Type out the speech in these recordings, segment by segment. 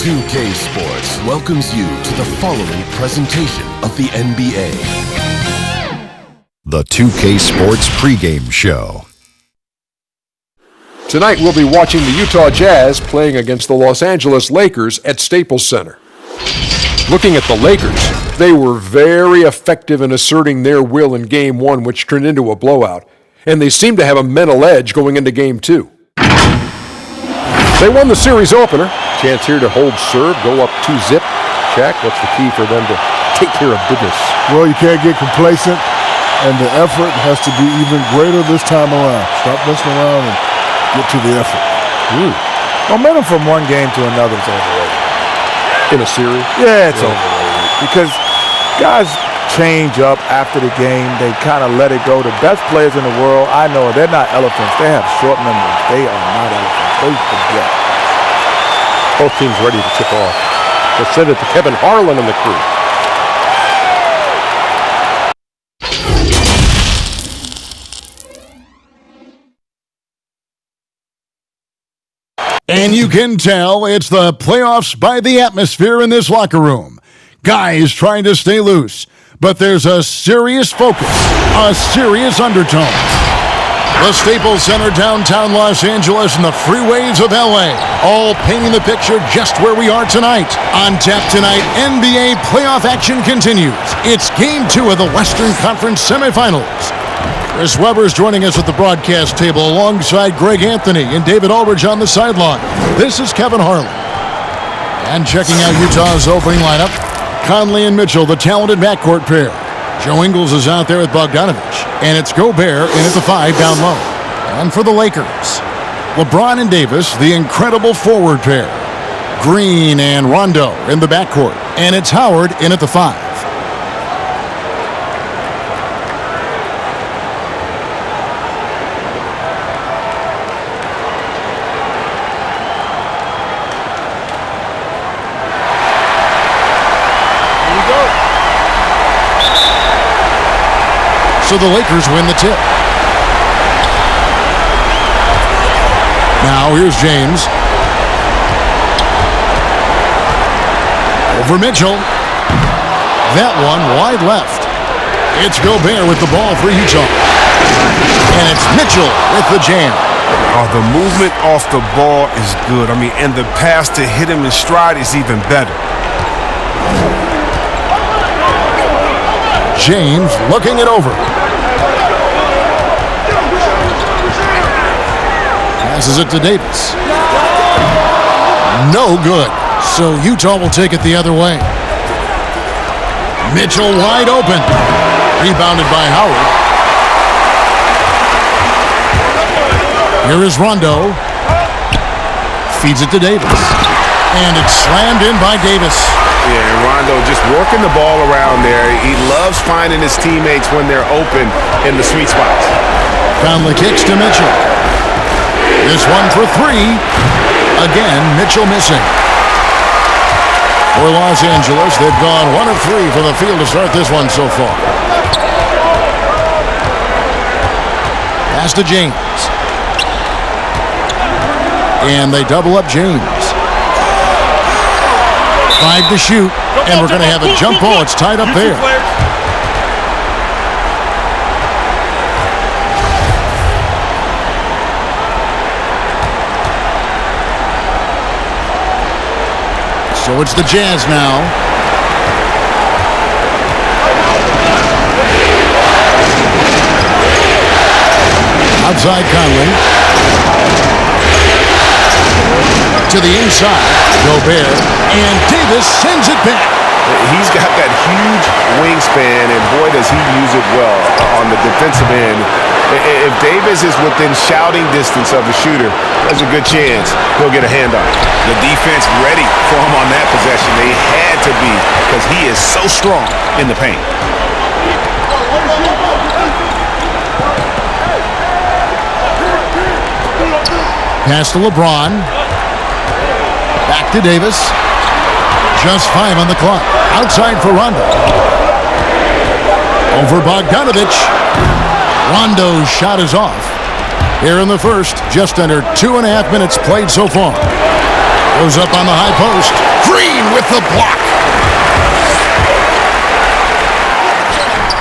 2K Sports welcomes you to the following presentation of the NBA. The 2K Sports pregame show. Tonight we'll be watching the Utah Jazz playing against the Los Angeles Lakers at Staples Center. Looking at the Lakers, they were very effective in asserting their will in Game 1, which turned into a blowout, and they seemed to have a mental edge going into Game 2. They won the series opener. Chance here to hold serve, go up 2-zip. Shaq, what's the key for them to take care of business? Well, you can't get complacent, and the effort has to be even greater this time around. Stop messing around and get to the effort. Momentum from one game to another is overrated. In a series? Yeah, it's overrated. Because guys change up after the game. They kind of let it go. The best players in the world, I know, they're not elephants. They have short memories. They are not elephants. They forget. Both teams ready to tip off. Let's send it to Kevin Harlan and the crew. And you can tell it's the playoffs by the atmosphere in this locker room. Guys trying to stay loose, but there's a serious focus, a serious undertone. The Staples Center, downtown Los Angeles, and the freeways of LA, all painting the picture just where we are tonight. On tap tonight, NBA playoff action continues. It's Game 2 of the Western Conference semifinals. Chris Webber's joining us at the broadcast table alongside Greg Anthony and David Aldridge on the sideline. This is Kevin Harlan. And checking out Utah's opening lineup, Conley and Mitchell, the talented backcourt pair. Joe Ingles is out there with Bogdanovich. And it's Gobert in at the 5 down low. And for the Lakers, LeBron and Davis, the incredible forward pair. Green and Rondo in the backcourt. And it's Howard in at the 5. So the Lakers win the tip. Now here's James. Over Mitchell. That one wide left. It's Gobert with the ball for Utah. And it's Mitchell with the jam. The movement off the ball is good. And the pass to hit him in stride is even better. James looking it over. Passes it to Davis. No good. So Utah will take it the other way. Mitchell wide open. Rebounded by Howard. Here is Rondo. Feeds it to Davis. And it's slammed in by Davis. Yeah, and Rondo just working the ball around there. He loves finding his teammates when they're open in the sweet spots. Conley kicks to Mitchell. This one for 3. Again, Mitchell missing. For Los Angeles, they've gone 1 of 3 from the field to start this one so far. Pass to James. And they double up James. 5 to shoot, and we're going to have a jump ball. It's tied up there. So it's the Jazz now. Outside Conley. To the inside, Gobert, and Davis sends it back. He's got that huge wingspan, and boy, does he use it well on the defensive end. If Davis is within shouting distance of the shooter, there's a good chance he'll get a handoff. The defense ready for him on that possession. They had to be, because he is so strong in the paint. Pass to LeBron. Back to Davis. Just 5 on the clock. Outside for Rondo. Over Bogdanovich. Rondo's shot is off. Here in the first, just under 2.5 minutes played so far. Goes up on the high post. Green with the block.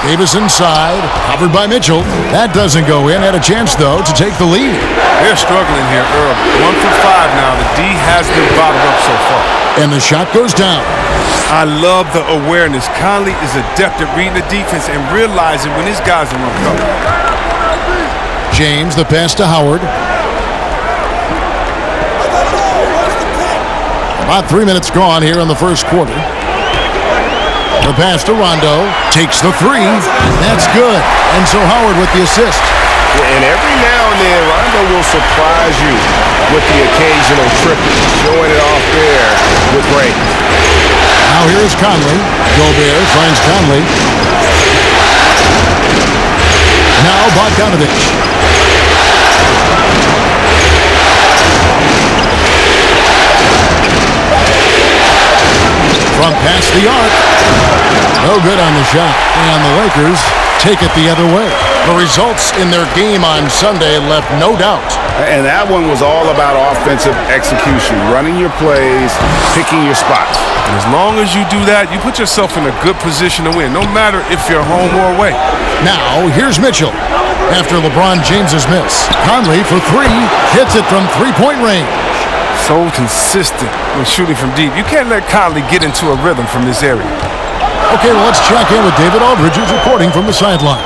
Davis inside, covered by Mitchell. That doesn't go in. Had a chance, though, to take the lead. They're struggling here early. 1 for 5 now. The D has them bottled up so far. And the shot goes down. I love the awareness. Conley is adept at reading the defense and realizing when his guys are on cover. James, the pass to Howard. About 3 minutes gone here in the first quarter. The pass to Rondo. Takes the three. That's good. And so Howard with the assist. And every now and then, Rondo will surprise you with the occasional triple, showing it off there with range. Now here's Conley. Gobert finds Conley. Now Bogdanovich. From past the arc. No good on the shot. And the Lakers take it the other way. The results in their game on Sunday left no doubt. And that one was all about offensive execution, running your plays, picking your spots. And as long as you do that, you put yourself in a good position to win, no matter if you're home or away. Now, here's Mitchell. After LeBron James's miss. Conley for three. Hits it from three-point range. So consistent when shooting from deep. You can't let Conley get into a rhythm from this area. Okay, well, let's check in with David Aldridge, who's reporting from the sidelines.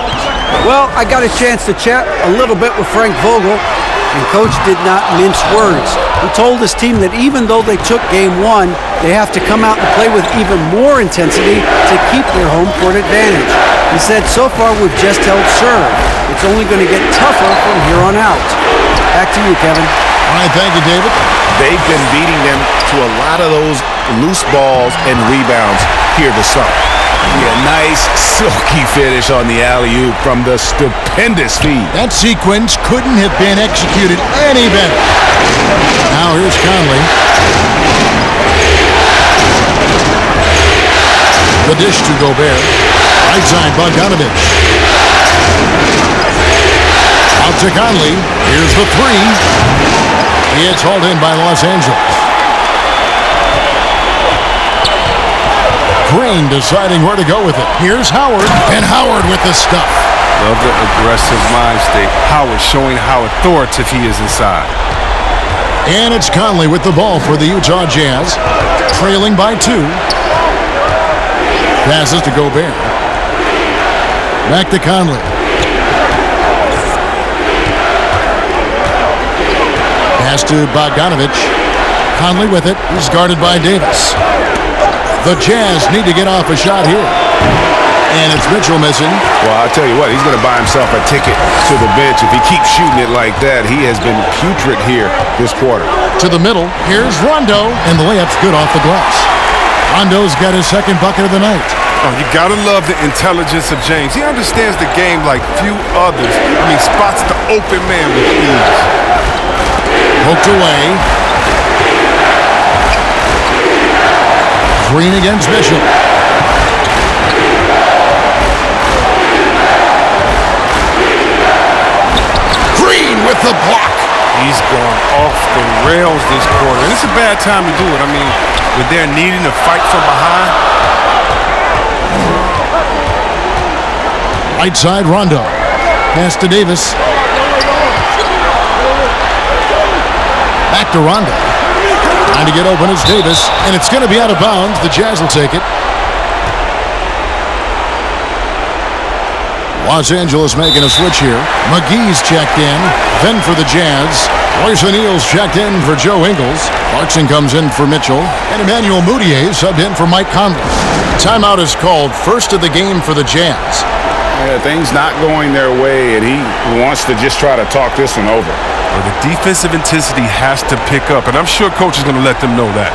Well, I got a chance to chat a little bit with Frank Vogel, and Coach did not mince words. He told his team that even though they took Game 1, they have to come out and play with even more intensity to keep their home court advantage. He said, so far we've just held serve. It's only going to get tougher from here on out. Back to you, Kevin. All right, thank you, David. They've been beating them to a lot of those loose balls and rebounds here this summer. Yeah, nice, silky finish on the alley-oop from the stupendous feed. That sequence couldn't have been executed any better. Now here's Conley. The dish to Gobert. Right side, Bogdanovich. Out to Conley. Here's the three. It's hauled in by Los Angeles. Green deciding where to go with it. Here's Howard. And Howard with the stuff. Love the aggressive mind state. Howard showing how authoritative he is inside. And it's Conley with the ball for the Utah Jazz. Trailing by 2. Passes to Gobert. Back to Conley. Pass to Bogdanovich. Conley with it. He's guarded by Davis. The Jazz need to get off a shot here. And it's Mitchell missing. Well, I'll tell you what, he's going to buy himself a ticket to the bench. If he keeps shooting it like that, he has been putrid here this quarter. To the middle. Here's Rondo. And the layup's good off the glass. Rondo's got his second bucket of the night. Oh, you got to love the intelligence of James. He understands the game like few others. I mean, spots the open man with ease. Poked away. Green against Mitchell. Green with the block. He's gone off the rails this quarter. And it's a bad time to do it. I mean, when they're needing to fight from behind. Right side, Rondo. Pass to Davis. Back to Rondo. Trying to get open is Davis, and it's going to be out of bounds. The Jazz will take it. Los Angeles making a switch here. McGee's checked in. Then for the Jazz. Royce O'Neal's checked in for Joe Ingles. Clarkson comes in for Mitchell. And Emmanuel Mudiay subbed in for Mike Conley. Timeout is called. First of the game for the Jazz. Yeah, things not going their way, and he wants to just try to talk this one over. Well, the defensive intensity has to pick up, and I'm sure coach is going to let them know that.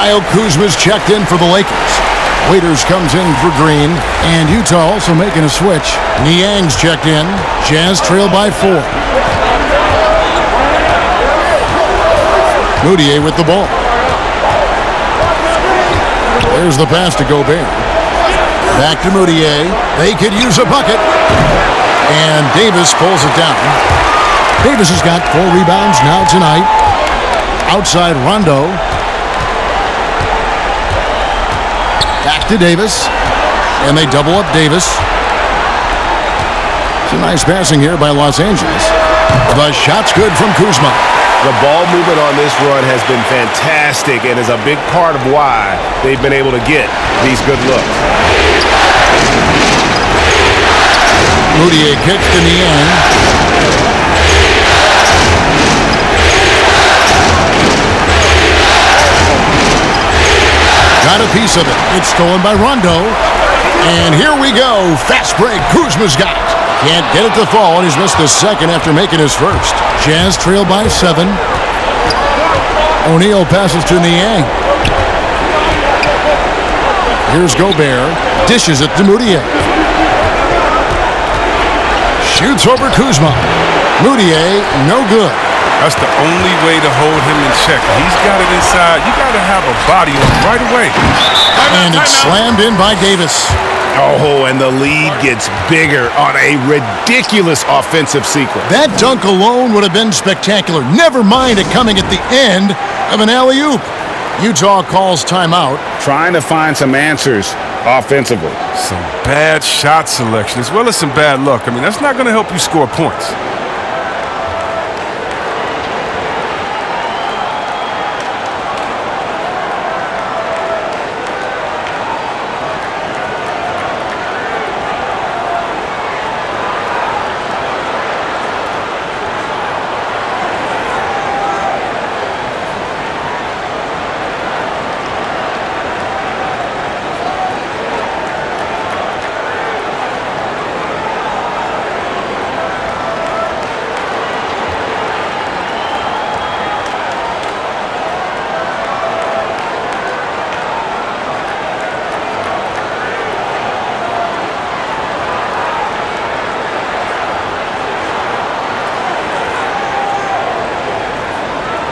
Kyle Kuzma's checked in for the Lakers. Waiters comes in for Green, and Utah also making a switch. Niang's checked in. Jazz trail by 4. Moutier with the ball. There's the pass to Gobert. Back to Moutier. They could use a bucket. And Davis pulls it down. Davis has got 4 rebounds now tonight. Outside Rondo. Back to Davis. And they double up Davis. Some nice passing here by Los Angeles. The shot's good from Kuzma. The ball movement on this run has been fantastic and is a big part of why they've been able to get these good looks. Moutier kicks to Niang. Got a piece of it. It's stolen by Rondo. And here we go. Fast break. Kuzma's got it. Can't get it to fall, and he's missed the second after making his first. Jazz trail by 7. O'Neal passes to Niang. Here's Gobert. Dishes it to Moutier. Shoots over Kuzma. Moutier, no good. That's the only way to hold him in check. He's got it inside. You got to have a body on him right away. And it's slammed in by Davis. Oh, and the lead gets bigger on a ridiculous offensive sequence. That dunk alone would have been spectacular. Never mind it coming at the end of an alley-oop. Utah calls timeout. Trying to find some answers offensively. Some bad shot selection as well as some bad luck. I mean, that's not going to help you score points.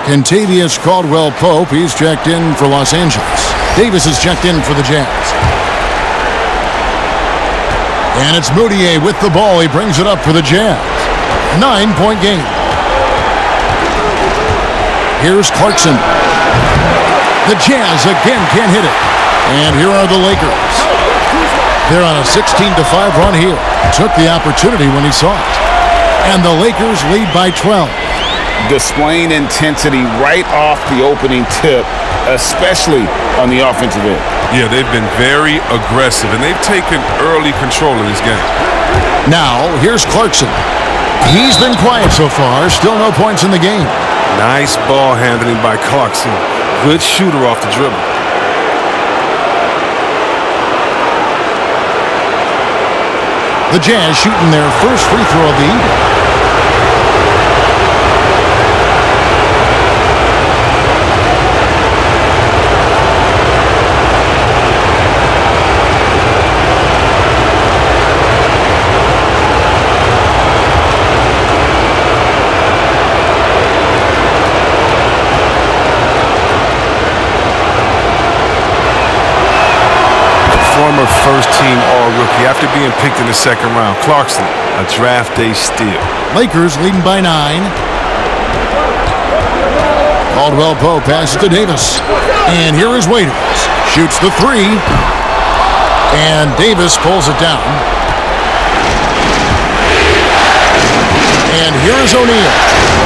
Kentavious Caldwell-Pope, he's checked in for Los Angeles. Davis is checked in for the Jazz. And it's Moutier with the ball. He brings it up for the Jazz. 9-point game. Here's Clarkson. The Jazz again can't hit it. And here are the Lakers. They're on a 16-5 run here. Took the opportunity when he saw it. And the Lakers lead by 12. Displaying intensity right off the opening tip, especially on the offensive end. Yeah, they've been very aggressive, and they've taken early control of this game. Now, here's Clarkson. He's been quiet so far. Still no points in the game. Nice ball handling by Clarkson. Good shooter off the dribble. The Jazz shooting their first free throw of the evening. Former first-team All-Rookie after being picked in the second round. Clarkson, a draft day steal. Lakers leading by 9. Caldwell-Pope passes to Davis. And here is Waiters. Shoots the 3. And Davis pulls it down. And here is O'Neal.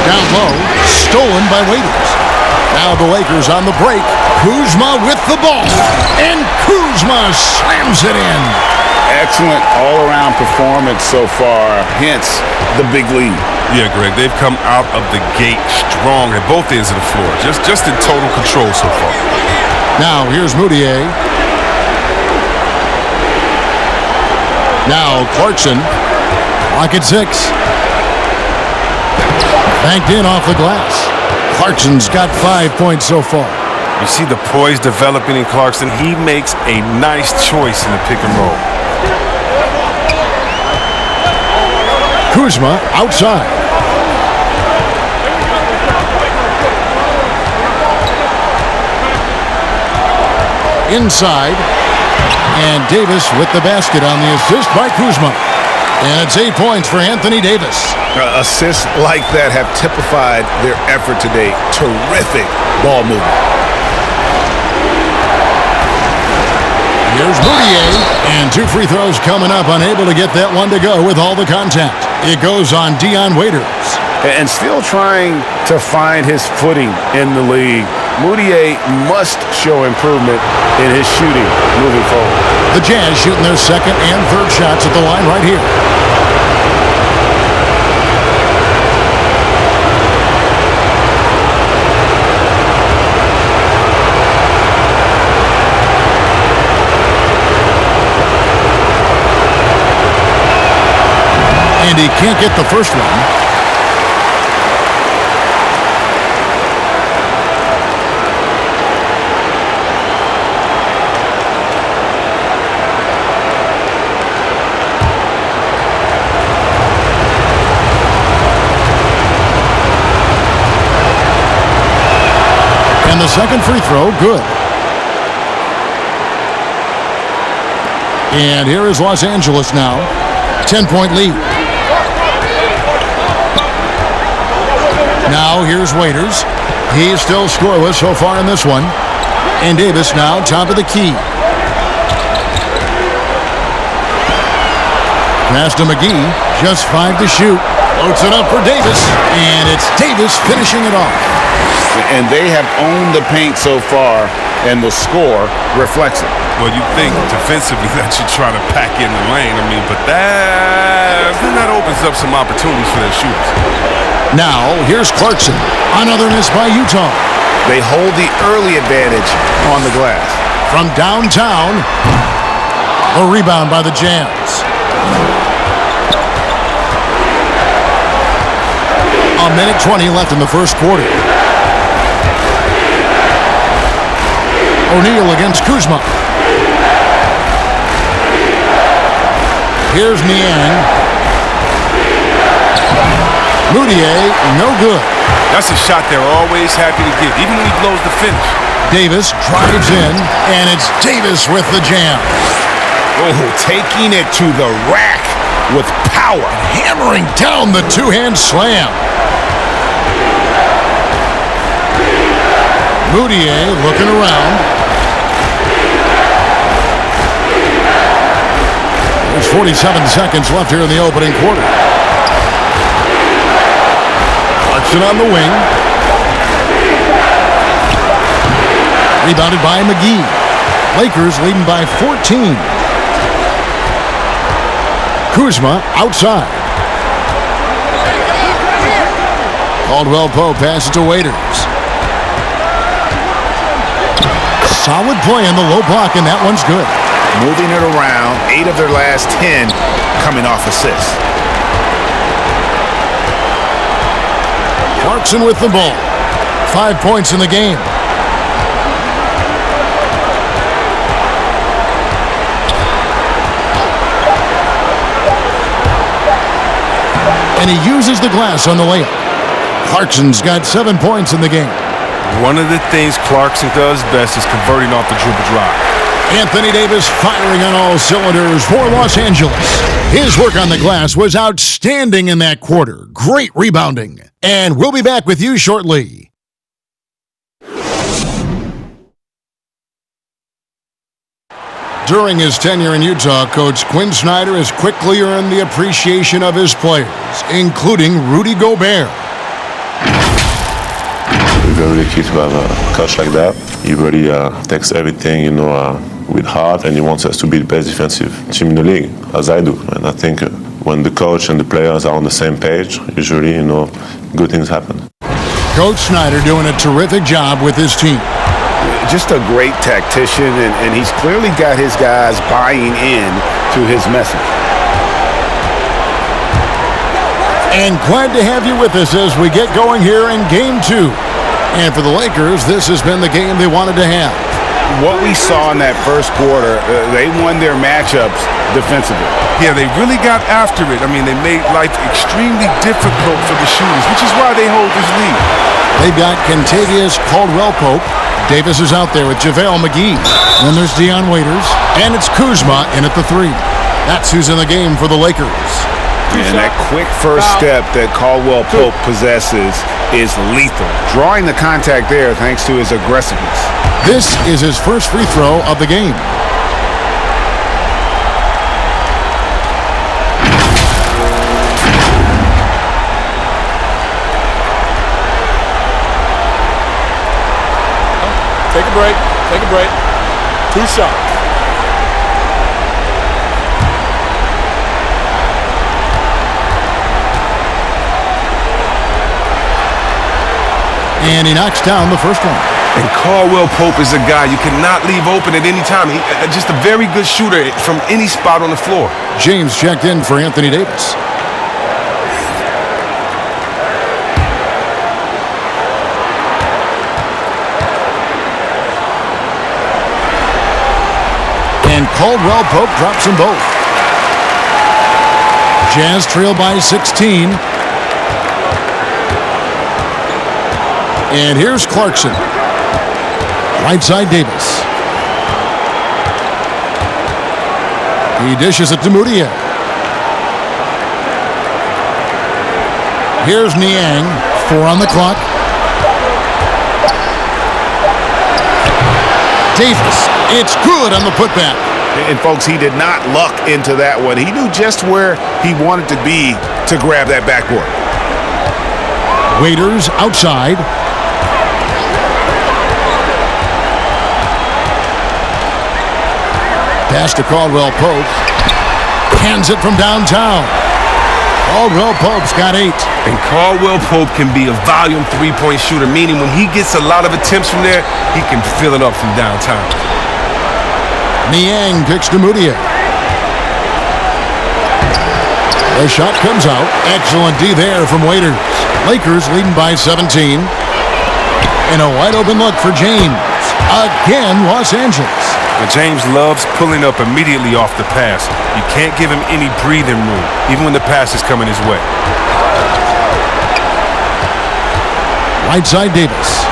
Down low. Stolen by Waiters. Now the Lakers on the break. Kuzma with the ball. And Kuzma slams it in. Excellent all-around performance so far, hence the big lead. Yeah, Greg, they've come out of the gate strong at both ends of the floor. Just in total control so far. Now here's Moutier. Now Clarkson. Clock at 6. Banked in off the glass. Clarkson's got 5 points so far. You see the poise developing in Clarkson. He makes a nice choice in the pick and roll. Kuzma outside. Inside. And Davis with the basket on the assist by Kuzma. And it's 8 points for Anthony Davis. Assists like that have typified their effort today. Terrific ball movement. Here's Moutier, and 2 free throws coming up, unable to get that one to go with all the contact. It goes on Dion Waiters. And still trying to find his footing in the league. Moutier must show improvement in his shooting moving forward. The Jazz shooting their second and third shots at the line right here. And he can't get the first one. And the second free throw, good. And here is Los Angeles now. 10-point lead. Now here's Waiters. He's still scoreless so far in this one. And Davis now top of the key. Pass to McGee. Just 5 to shoot. Floats it up for Davis. And it's Davis finishing it off. And they have owned the paint so far, and the score reflects it. Well, you think defensively that you try to pack in the lane. I mean, but that opens up some opportunities for their shooters. Now, here's Clarkson. Another miss by Utah. They hold the early advantage on the glass. From downtown, a rebound by the Jazz. A minute 20 left in the first quarter. O'Neal against Kuzma. Here's Niang. Moutier, no good. That's a shot they're always happy to get, even when he blows the finish. Davis drives in, and it's Davis with the jam. Oh, taking it to the rack with power. Hammering down the two-hand slam. Moutier looking around. There's 47 seconds left here in the opening quarter. Clarkson on the wing. Rebounded by McGee. Lakers leading by 14. Kuzma outside. Caldwell Pope passes to Waiters. Solid play in the low block, and that one's good. Moving it around, 8 of their last 10 coming off assists. Clarkson with the ball. 5 points in the game. And he uses the glass on the layup. Clarkson's got 7 points in the game. One of the things Clarkson does best is converting off the dribble drive. Anthony Davis firing on all cylinders for Los Angeles. His work on the glass was outstanding in that quarter. Great rebounding. And we'll be back with you shortly. During his tenure in Utah, Coach Quinn Snyder has quickly earned the appreciation of his players, including Rudy Gobert. It's very key to have a coach like that. He really takes everything, with heart, and he wants us to be the best defensive team in the league, as I do. And I think when the coach and the players are on the same page, usually, good things happen. Coach Snyder doing a terrific job with his team. Just a great tactician, and he's clearly got his guys buying in to his message. And glad to have you with us as we get going here in Game 2. And for the Lakers, this has been the game they wanted to have. What we saw in that first quarter, they won their matchups defensively. Yeah, they really got after it. I mean, they made life extremely difficult for the shooters, which is why they hold this lead. They've got Kentavious Caldwell-Pope. Davis is out there with JaVale McGee. Then there's Dion Waiters. And it's Kuzma in at the 3. That's who's in the game for the Lakers. And that quick first step that Caldwell-Pope possesses is lethal. Drawing the contact there thanks to his aggressiveness. This is his first free throw of the game. Take a break. Take a break. 2 shots. And he knocks down the first one. And Caldwell-Pope is a guy you cannot leave open at any time. Just a very good shooter from any spot on the floor. James checked in for Anthony Davis. And Caldwell-Pope drops them both. Jazz trail by 16. And here's Clarkson. Right side Davis. He dishes it to Moutier. Here's Niang. 4 on the clock. Davis. It's good on the putback. And folks, he did not luck into that one. He knew just where he wanted to be to grab that backboard. Waiters outside. Pass to Caldwell-Pope. Hands it from downtown. Caldwell-Pope's got 8. And Caldwell-Pope can be a volume three-point shooter, meaning when he gets a lot of attempts from there, he can fill it up from downtown. Niang picks to Moutier. The shot comes out. Excellent D there from Waiters. Lakers leading by 17. And a wide open look for James. Again, Los Angeles. And James loves pulling up immediately off the pass. You can't give him any breathing room, even when the pass is coming his way. Right side Davis.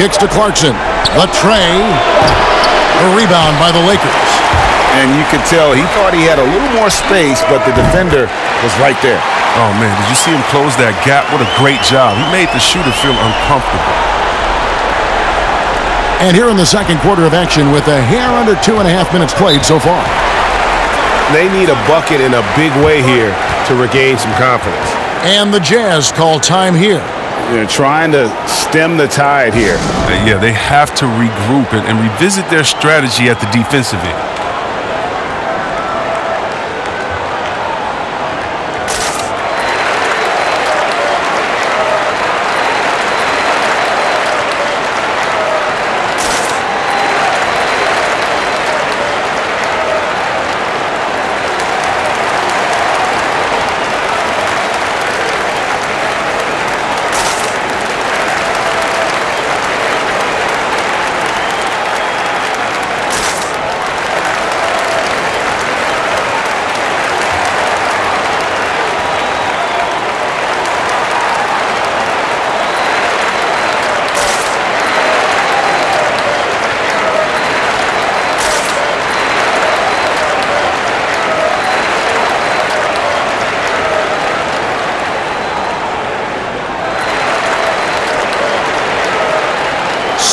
Kicks to Clarkson. The tray. A rebound by the Lakers. And you could tell he thought he had a little more space, but the defender was right there. Oh, man, did you see him close that gap? What a great job. He made the shooter feel uncomfortable. And here in the second quarter of action with a hair under 2.5 minutes played so far. They need a bucket in a big way here to regain some confidence. And the Jazz call time here. They're trying to stem the tide here. Yeah, they have to regroup and revisit their strategy at the defensive end.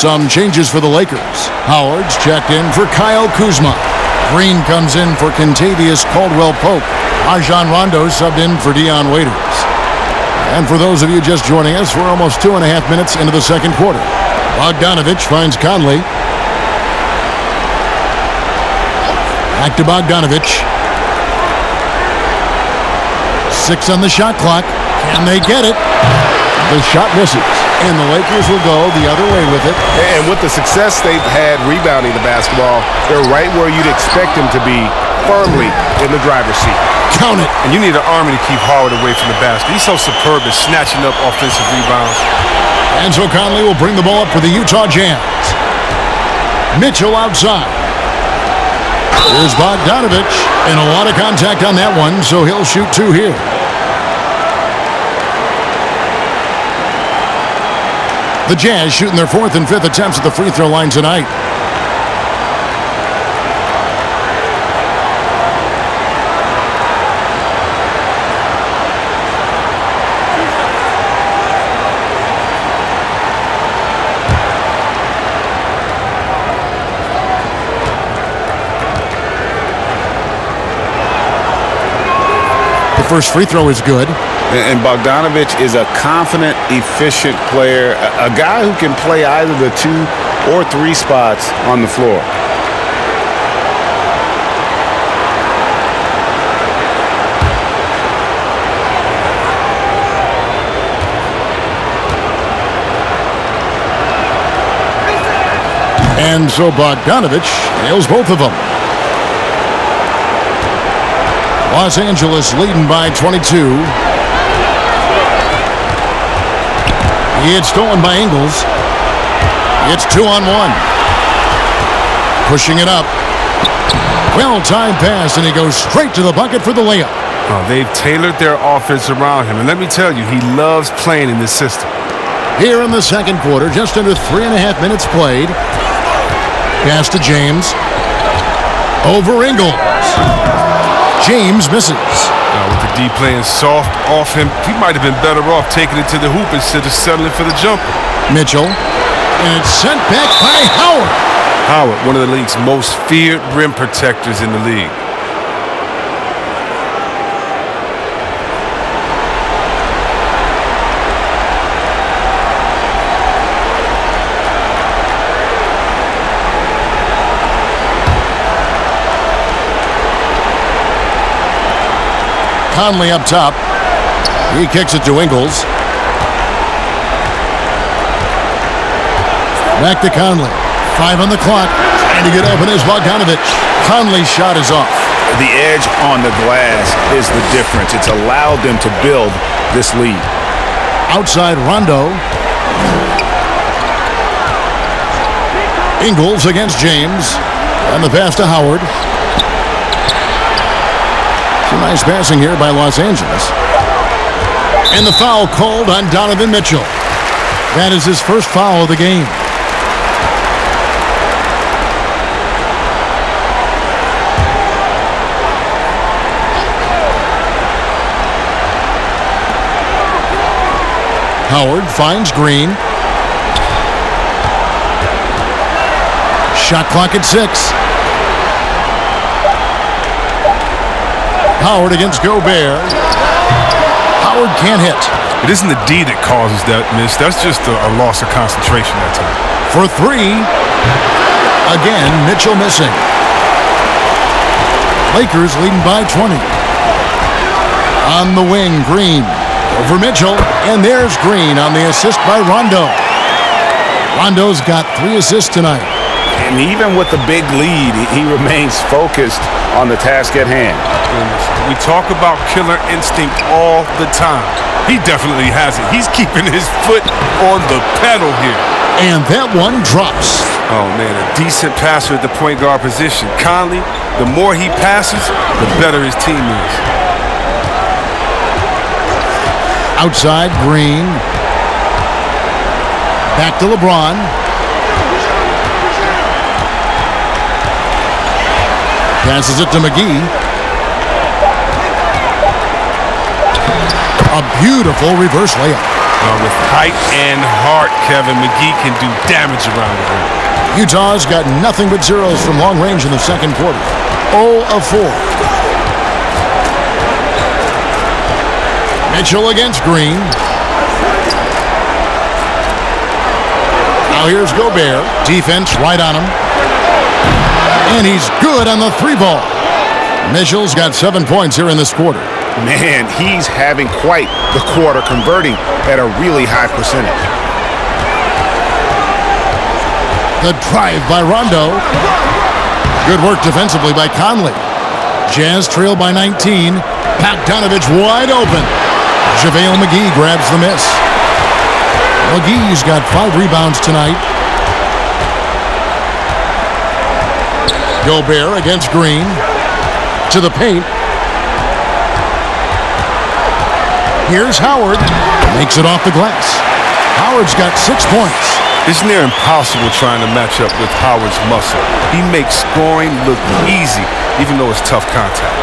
Some changes for the Lakers. Howard's checked in for Kyle Kuzma. Green comes in for Kentavious Caldwell-Pope. Rajon Rondo subbed in for Dion Waiters. And for those of you just joining us, we're almost 2.5 minutes into the second quarter. Bogdanovich finds Conley. Back to Bogdanovich. 6 on the shot clock. Can they get it? The shot misses. And the Lakers will go the other way with it. And with the success they've had rebounding the basketball, they're right where you'd expect them to be, firmly in the driver's seat. Count it. And you need an army to keep Howard away from the basket. He's so superb at snatching up offensive rebounds. And so Conley will bring the ball up for the Utah Jazz. Mitchell outside. Here's Bogdanovich. And a lot of contact on that one, so he'll shoot 2 here. The Jazz shooting their 4th and 5th attempts at the free throw line tonight. The first free throw is good. And Bogdanovich is a confident, efficient player, a guy who can play either the 2 or 3 spots on the floor. And so Bogdanovich nails both of them. Los Angeles leading by 22. It's stolen by Ingles. It's 2-on-1. Pushing it up. Well-timed pass, and he goes straight to the bucket for the layup. Oh, they've tailored their offense around him. And let me tell you, he loves playing in this system. Here in the second quarter, just under 3.5 minutes played. Pass to James. Over Ingles. James misses. With the D playing soft off him, he might have been better off taking it to the hoop instead of settling for the jumper. Mitchell. And it's sent back by Howard. Howard, one of the league's most feared rim protectors in the league. Conley up top. He kicks it to Ingles. Back to Conley. 5 on the clock. Trying to get open is Bogdanovich. Conley's shot is off. The edge on the glass is the difference. It's allowed them to build this lead. Outside Rondo. Ingles against James. And the pass to Howard. Some nice passing here by Los Angeles. And the foul called on Donovan Mitchell. That is his first foul of the game. Howard finds Green. Shot clock at 6. Howard against Gobert. Howard can't hit. It isn't the D that causes that miss. That's just a loss of concentration that time. For 3. Again, Mitchell missing. Lakers leading by 20. On the wing, Green. Over Mitchell. And there's Green on the assist by Rondo. Rondo's got 3 assists tonight. And even with the big lead, he remains focused on the task at hand. We talk about killer instinct all the time. He definitely has it. He's keeping his foot on the pedal here. And that one drops. Oh, man, a decent passer at the point guard position. Conley, the more he passes, the better his team is. Outside, Green. Back to LeBron. Passes it to McGee. A beautiful reverse layup. With height and heart, Kevin, McGee can do damage around the rim. Utah's got nothing but zeros from long range in the second quarter. 0 of 4. Mitchell against Green. Now here's Gobert. Defense right on him. And he's good on the 3-ball. Mitchell's got 7 points here in this quarter. Man, he's having quite the quarter, converting at a really high percentage. The drive by Rondo. Good work defensively by Conley. Jazz trail by 19. Bogdanovich wide open. JaVale McGee grabs the miss. McGee's got 5 rebounds tonight. Gobert against Green. To the paint. Here's Howard. Makes it off the glass. Howard's got 6 points. It's near impossible trying to match up with Howard's muscle. He makes scoring look easy, even though it's tough contact.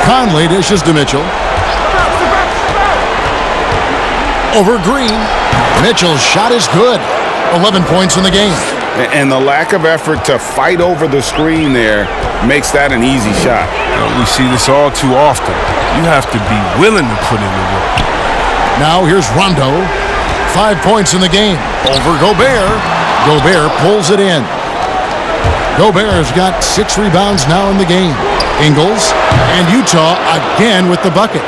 Conley dishes to Mitchell. Over Green. Mitchell's shot is good. 11 points in the game. And the lack of effort to fight over the screen there makes that an easy shot. We see this all too often. You have to be willing to put in the work. Now here's Rondo. 5 points in the game. Over Gobert. Gobert pulls it in. Gobert's got 6 rebounds now in the game. Ingles and Utah again with the bucket.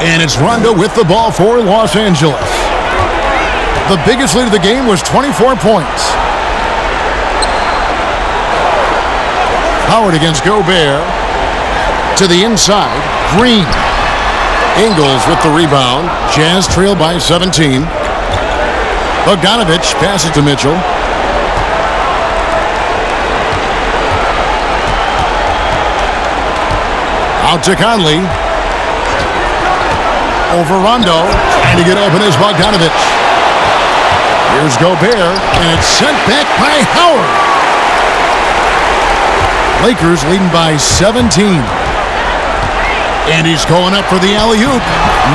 And it's Rondo with the ball for Los Angeles. The biggest lead of the game was 24 points. Howard against Gobert. To the inside, Green. Ingles with the rebound. Jazz trail by 17. Bogdanovich passes to Mitchell. Out to Conley. Over Rondo. Trying to get open is Bogdanovich. Here's Gobert, and it's sent back by Howard. Lakers leading by 17. And he's going up for the alley-oop.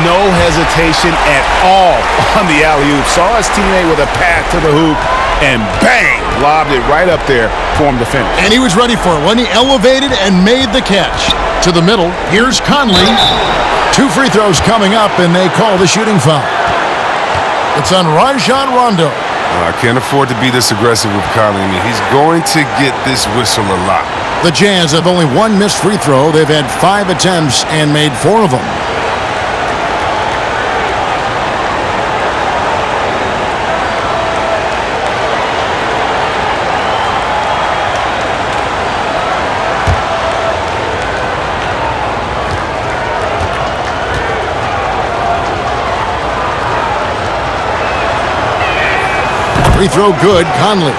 No hesitation at all on the alley-oop. Saw his teammate with a path to the hoop, and bang, lobbed it right up there for him to finish. And he was ready for it when he elevated and made the catch. To the middle, here's Conley. 2 free throws coming up, and they call the shooting foul. It's on Rajon Rondo. I can't afford to be this aggressive with Conley. I mean, he's going to get this whistle a lot. The Jazz have only 1 missed free throw. They've had 5 attempts and made 4 of them. Free throw good, Conley.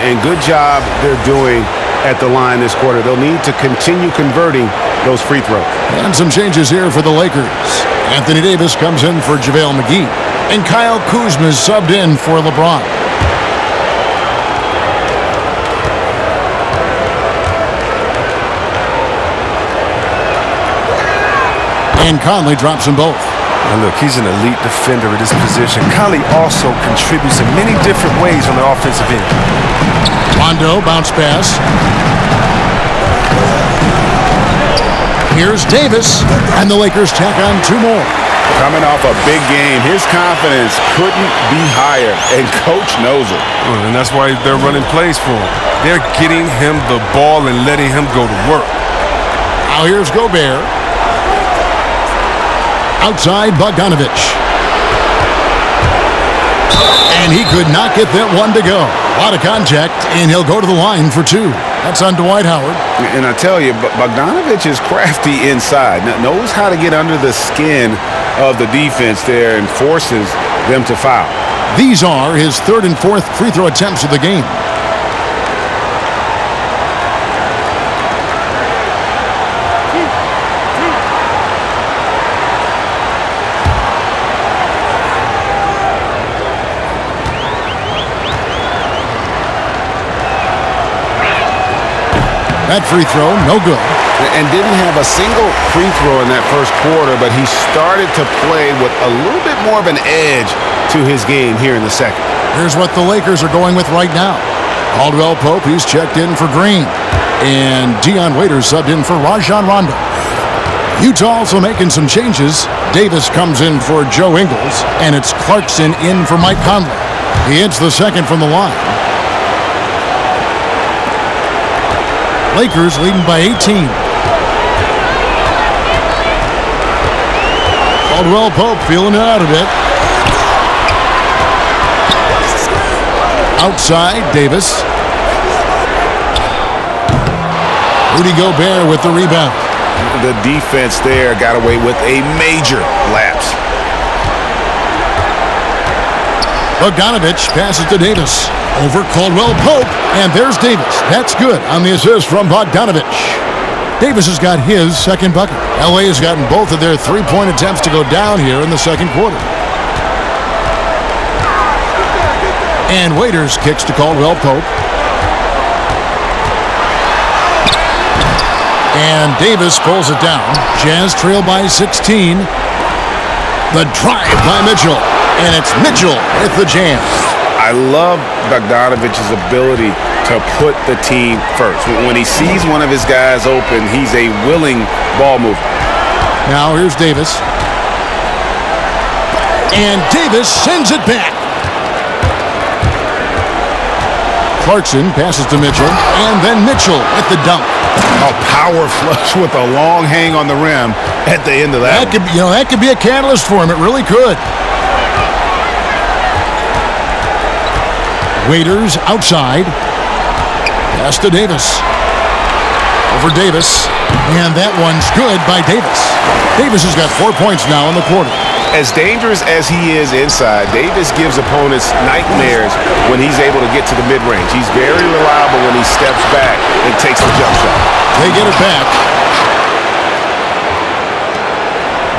And good job they're doing at the line this quarter. They'll need to continue converting those free throws. And some changes here for the Lakers. Anthony Davis comes in for JaVale McGee. And Kyle Kuzma is subbed in for LeBron. And Conley drops them both. Now look, he's an elite defender at this position. Conley also contributes in many different ways on the offensive end. Rondo, bounce pass. Here's Davis, and the Lakers tack on 2 more. Coming off a big game, his confidence couldn't be higher, and Coach knows it. And that's why they're running plays for him. They're getting him the ball and letting him go to work. Now here's Gobert. Outside, Bogdanovich. And he could not get that one to go. A lot of contact, and he'll go to the line for 2. That's on Dwight Howard. And I tell you, Bogdanovich is crafty inside. Knows how to get under the skin of the defense there and forces them to foul. These are his 3rd and 4th free throw attempts of the game. That free throw, no good. And didn't have a single free throw in that first quarter, but he started to play with a little bit more of an edge to his game here in the second. Here's what the Lakers are going with right now. Caldwell Pope, he's checked in for Green. And Dion Waiters subbed in for Rajon Rondo. Utah also making some changes. Davis comes in for Joe Ingles, and it's Clarkson in for Mike Conley. He hits the second from the line. Lakers leading by 18. Caldwell Pope feeling it out a bit. Outside, Davis. Rudy Gobert with the rebound. The defense there got away with a major lapse. Bogdanovich passes to Davis. Over Caldwell Pope, and there's Davis. That's good on the assist from Bogdanovich. Davis has got his second bucket. LA has gotten both of their three-point attempts to go down here in the second quarter. And Waiters kicks to Caldwell Pope. And Davis pulls it down. Jazz trail by 16. The drive by Mitchell. And it's Mitchell with the jam. I love Bogdanovich's ability to put the team first. When he sees one of his guys open, he's a willing ball mover. Now here's Davis. And Davis sends it back. Clarkson passes to Mitchell, and then Mitchell with the dunk. A power flush with a long hang on the rim at the end of that. That could be a catalyst for him. It really could. Waiters outside. Pass to Davis. Over Davis. And that one's good by Davis. Davis has got 4 points now in the quarter. As dangerous as he is inside, Davis gives opponents nightmares when he's able to get to the mid-range. He's very reliable when he steps back and takes the jump shot. They get it back.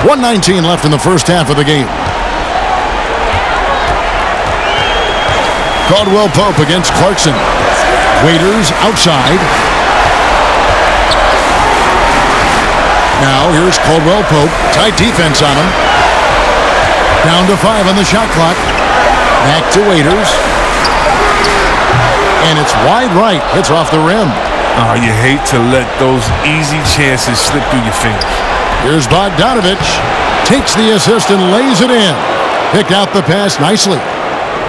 1:19 left in the first half of the game. Caldwell Pope against Clarkson. Waiters outside. Now here's Caldwell Pope. Tight defense on him. Down to 5 on the shot clock. Back to Waiters. And it's wide right. It's off the rim. Oh, you hate to let those easy chances slip through your fingers. Here's Bogdanovich. Takes the assist and lays it in. Picked out the pass nicely.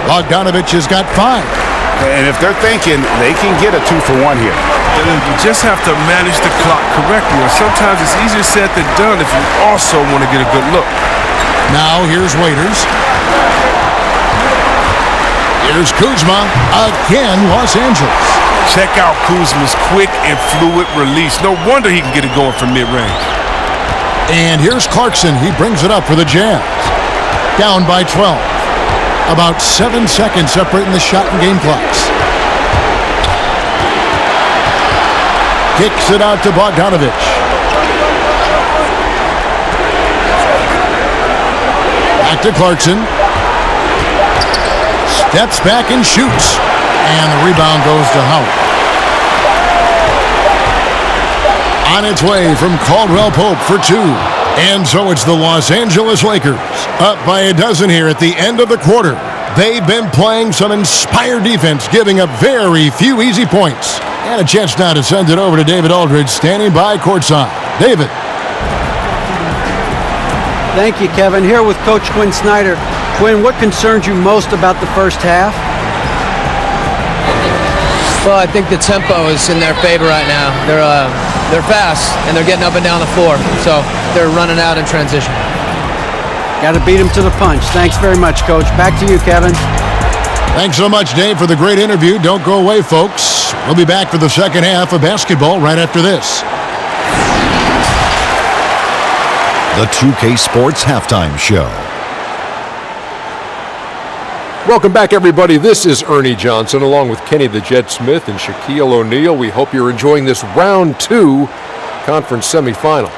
Bogdanovich has got 5. And if they're thinking they can get a 2-for-1 here. You just have to manage the clock correctly. And sometimes it's easier said than done if you also want to get a good look. Now here's Waiters. Here's Kuzma. Again, Los Angeles. Check out Kuzma's quick and fluid release. No wonder he can get it going from mid-range. And here's Clarkson. He brings it up for the Jazz. Down by 12. About 7 seconds separating the shot and game clocks. Kicks it out to Bogdanovich. Back to Clarkson. Steps back and shoots. And the rebound goes to Howard. On its way from Caldwell Pope for 2. And so it's the Los Angeles Lakers. Up by a dozen here at the end of the quarter. They've been playing some inspired defense, giving up very few easy points. And a chance now to send it over to David Aldridge, standing by courtside. David. Thank you, Kevin. Here with Coach Quinn Snyder. Quinn, what concerns you most about the first half? Well, I think the tempo is in their favor right now. They're fast, and they're getting up and down the floor, so they're running out in transition. Got to beat them to the punch. Thanks very much, Coach. Back to you, Kevin. Thanks so much, Dave, for the great interview. Don't go away, folks. We'll be back for the second half of basketball right after this. The 2K Sports Halftime Show. Welcome back, everybody. This is Ernie Johnson, along with Kenny the Jet Smith and Shaquille O'Neal. We hope you're enjoying this round 2 conference semifinal.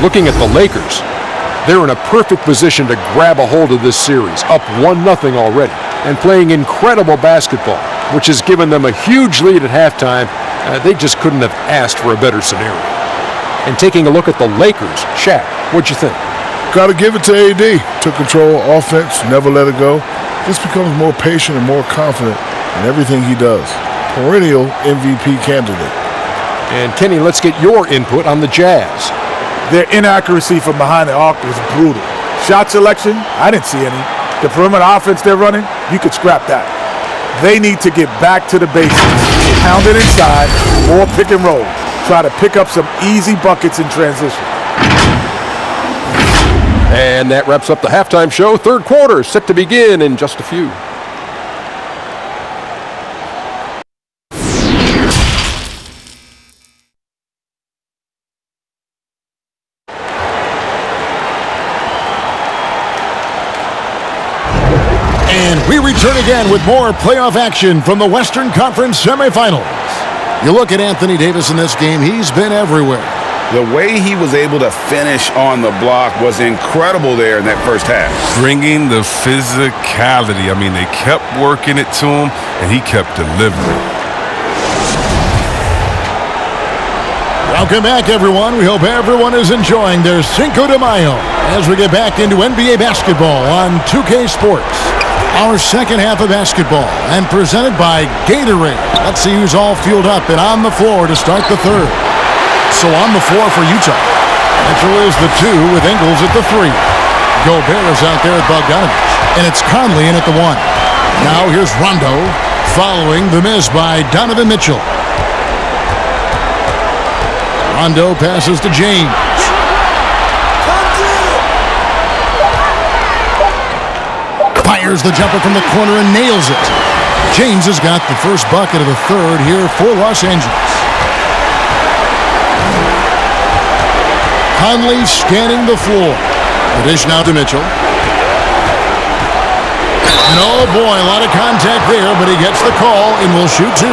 Looking at the Lakers, they're in a perfect position to grab a hold of this series, up 1-0 already, and playing incredible basketball, which has given them a huge lead at halftime. They just couldn't have asked for a better scenario. And taking a look at the Lakers, Shaq, what'd you think? Got to give it to AD. Took control of offense, never let it go. Just becomes more patient and more confident in everything he does. Perennial MVP candidate. And Kenny, let's get your input on the Jazz. Their inaccuracy from behind the arc was brutal. Shot selection, I didn't see any. The perimeter offense they're running, you could scrap that. They need to get back to the basics. Pound it inside, more pick and roll. Try to pick up some easy buckets in transition. And that wraps up the halftime show. Third quarter set to begin in just a few. And we return again with more playoff action from the Western Conference semifinals. You look at Anthony Davis in this game, he's been everywhere. The way he was able to finish on the block was incredible there in that first half. Bringing the physicality. I mean, they kept working it to him, and he kept delivering. Welcome back, everyone. We hope everyone is enjoying their Cinco de Mayo as we get back into NBA basketball on 2K Sports. Our second half of basketball and presented by Gatorade. Let's see who's all fueled up and on the floor to start the third. So on the floor for Utah, Mitchell is the 2 with Ingles at the 3. Gobert is out there at Bogdanovich, and it's Conley in at the 1. Now here's Rondo following the miss by Donovan Mitchell. Rondo passes to James. Fires the jumper from the corner and nails it. James has got the first bucket of the third here for Los Angeles. Conley scanning the floor. The dish now to Mitchell. And oh boy, a lot of contact there, but he gets the call and will shoot 2.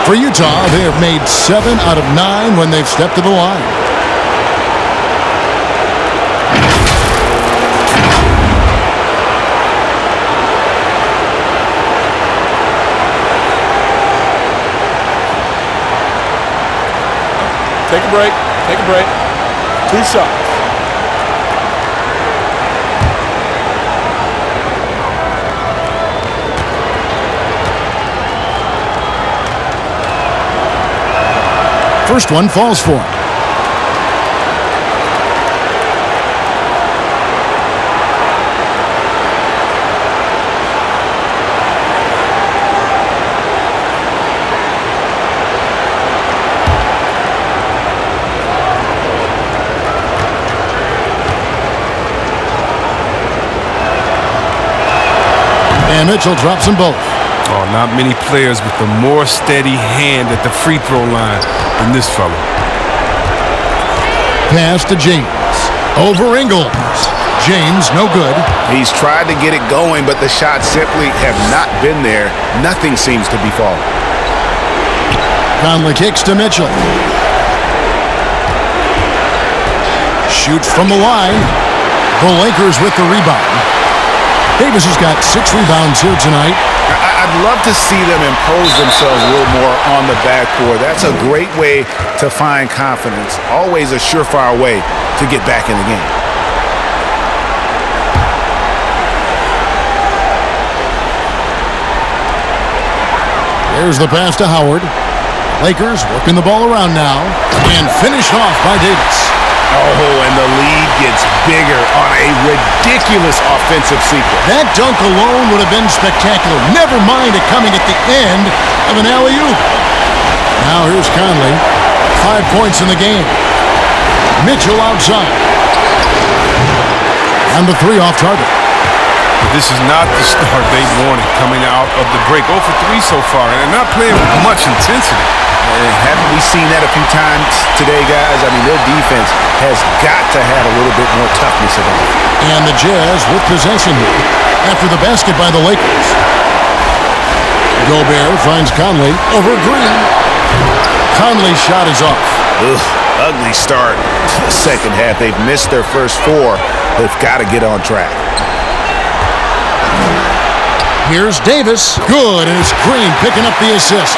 For Utah, they have made 7 out of 9 when they've stepped to the line. Take a break. Take a break. 2 shots. First one falls for him. And Mitchell drops them both. Oh, not many players with a more steady hand at the free throw line than this fella. Pass to James. Over Ingles. James, no good. He's tried to get it going, but the shots simply have not been there. Nothing seems to be falling. Conley kicks to Mitchell. Shoots from the line. The Lakers with the rebound. Davis has got 6 rebounds here tonight. I'd love to see them impose themselves a little more on the backboard. That's a great way to find confidence. Always a surefire way to get back in the game. There's the pass to Howard. Lakers working the ball around now and finished off by Davis. Oh, and the lead gets bigger on a ridiculous offensive sequence. That dunk alone would have been spectacular. Never mind it coming at the end of an alley-oop. Now here's Conley. 5 points in the game. Mitchell outside. And the 3 off target. But this is not the start they wanted coming out of the break. 0 for 3 so far, and they're not playing with much intensity. Haven't we seen that a few times today, guys? I mean, their defense has got to have a little bit more toughness about it. And the Jazz with possession here after the basket by the Lakers. Gobert finds Conley over Green. Conley's shot is off. Ugh, ugly start to the second half. They've missed their first 4. They've got to get on track. Here's Davis. Good, and it's Green picking up the assist.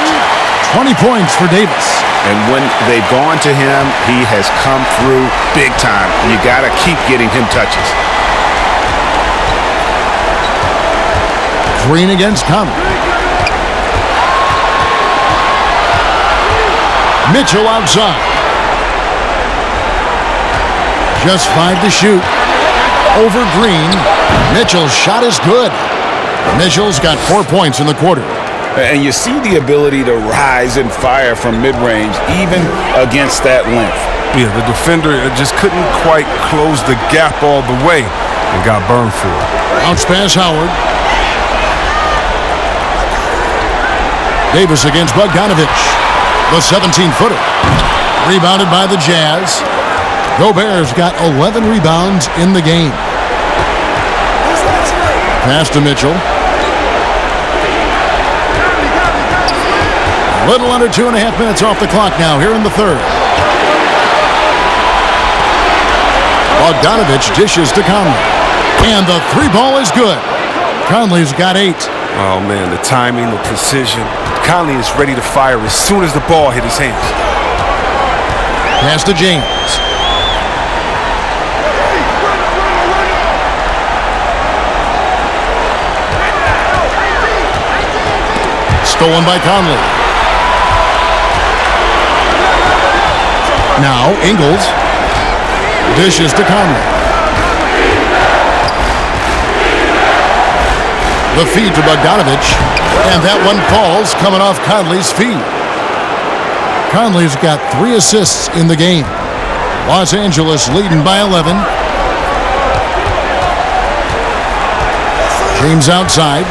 20 points for Davis. And when they've gone to him, he has come through big time. You got to keep getting him touches. Green against Conley. Mitchell outside. Just 5 to shoot. Over Green. Mitchell's shot is good. Mitchell's got 4 points in the quarter. And you see the ability to rise and fire from mid-range, even against that length. Yeah, the defender just couldn't quite close the gap all the way and got burned for it. Bounce pass Howard. Davis against Bogdanovich. The 17-footer. Rebounded by the Jazz. Gobert's got 11 rebounds in the game. Pass to Mitchell. A little under 2.5 minutes off the clock now here in the third. Bogdanovich dishes to Conley. And the three ball is good. Conley's got 8. Oh, man, the timing, the precision. Conley is ready to fire as soon as the ball hit his hands. Pass to James. Stolen by Conley. Now Ingles dishes to Conley. The feed to Bogdanovich, and that one falls coming off Conley's feet. Conley's got 3 assists in the game. Los Angeles leading by 11. James outside.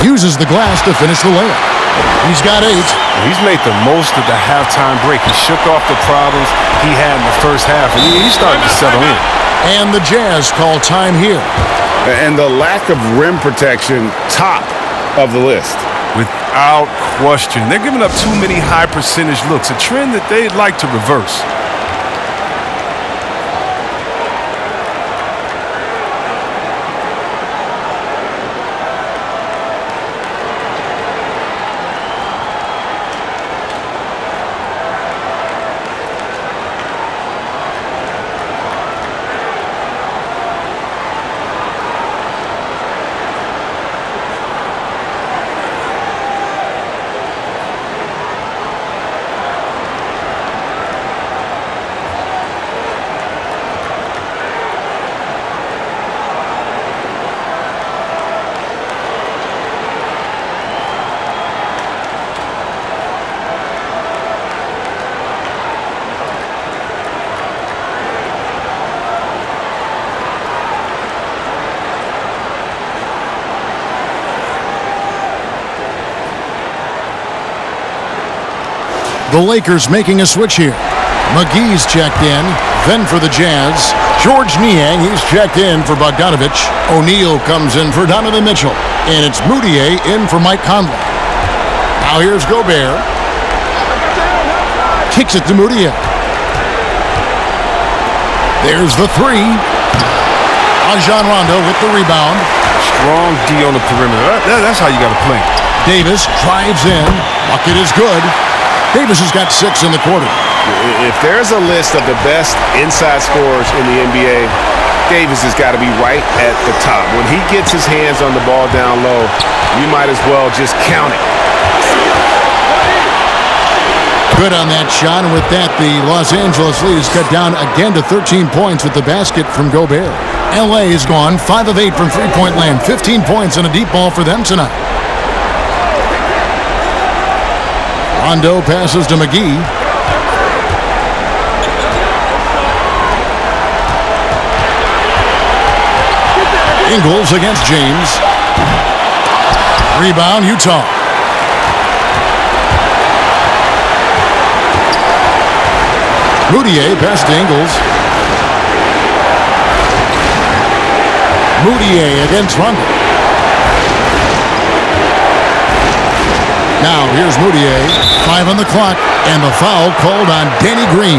Uses the glass to finish the layup. He's got 8. He's made the most of the halftime break. He shook off the problems he had in the first half, and he's starting to settle in. And the Jazz call time here. And the lack of rim protection, top of the list. Without question. They're giving up too many high percentage looks, a trend that they'd like to reverse. The Lakers making a switch here. McGee's checked in. Then for the Jazz, George Niang, he's checked in for Bogdanovich. O'Neal comes in for Donovan Mitchell. And it's Moutier in for Mike Conley. Now here's Gobert. Kicks it to Moutier. There's the 3. Rajon Rondo with the rebound. Strong D on the perimeter. That's how you got to play. Davis drives in. Bucket is good. Davis has got 6 in the quarter. If there's a list of the best inside scorers in the NBA, Davis has got to be right at the top. When he gets his hands on the ball down low, you might as well just count it. Good on that shot, and with that, the Los Angeles lead is cut down again to 13 points with the basket from Gobert. L.A. is gone 5 of 8 from three-point land, 15 points and a deep ball for them tonight. Rondo passes to McGee. Ingles against James. Rebound, Utah. Moutier pass to Ingles. Moutier against Rondo. Now here's Moutier, 5 on the clock, and the foul called on Danny Green.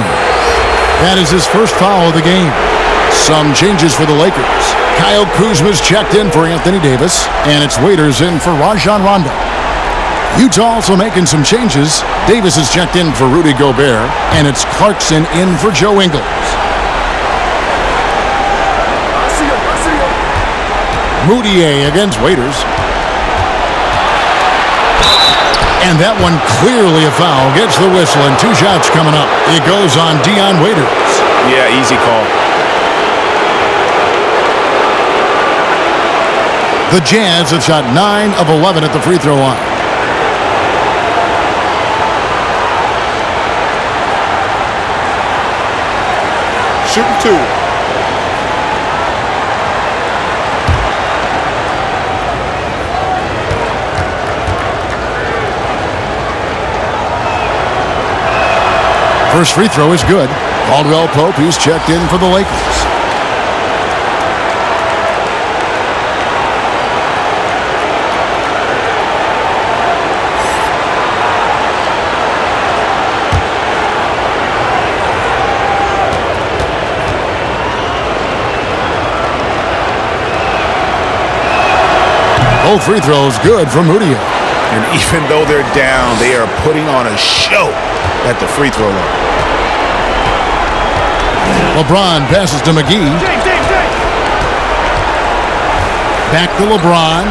That is his first foul of the game. Some changes for the Lakers. Kyle Kuzma's checked in for Anthony Davis, and it's Waiters in for Rajon Rondo. Utah also making some changes. Davis is checked in for Rudy Gobert, and it's Clarkson in for Joe Ingles. Moutier against Waiters. And that one clearly a foul. Gets the whistle, and 2 shots coming up. It goes on Dion Waiters. Yeah, easy call. The Jazz have shot 9 of 11 at the free throw line. shooting 2. First free throw is good. Caldwell Pope, he's checked in for the Lakers. Both free throws good from Mudiay. And even though they're down, they are putting on a show at the free throw line. LeBron passes to McGee. Back to LeBron.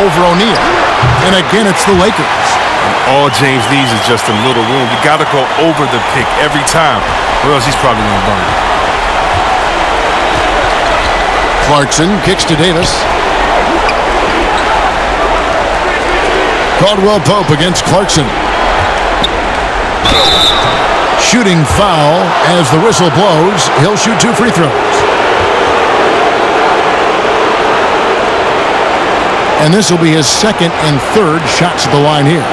Over O'Neal. And again, it's the Lakers. All James needs is just a little room. You got to go over the pick every time, or else he's probably going to burn it. Clarkson kicks to Davis. Caldwell Pope against Clarkson. Shooting foul as the whistle blows. He'll shoot 2 free throws. And this will be his second and third shots at the line here.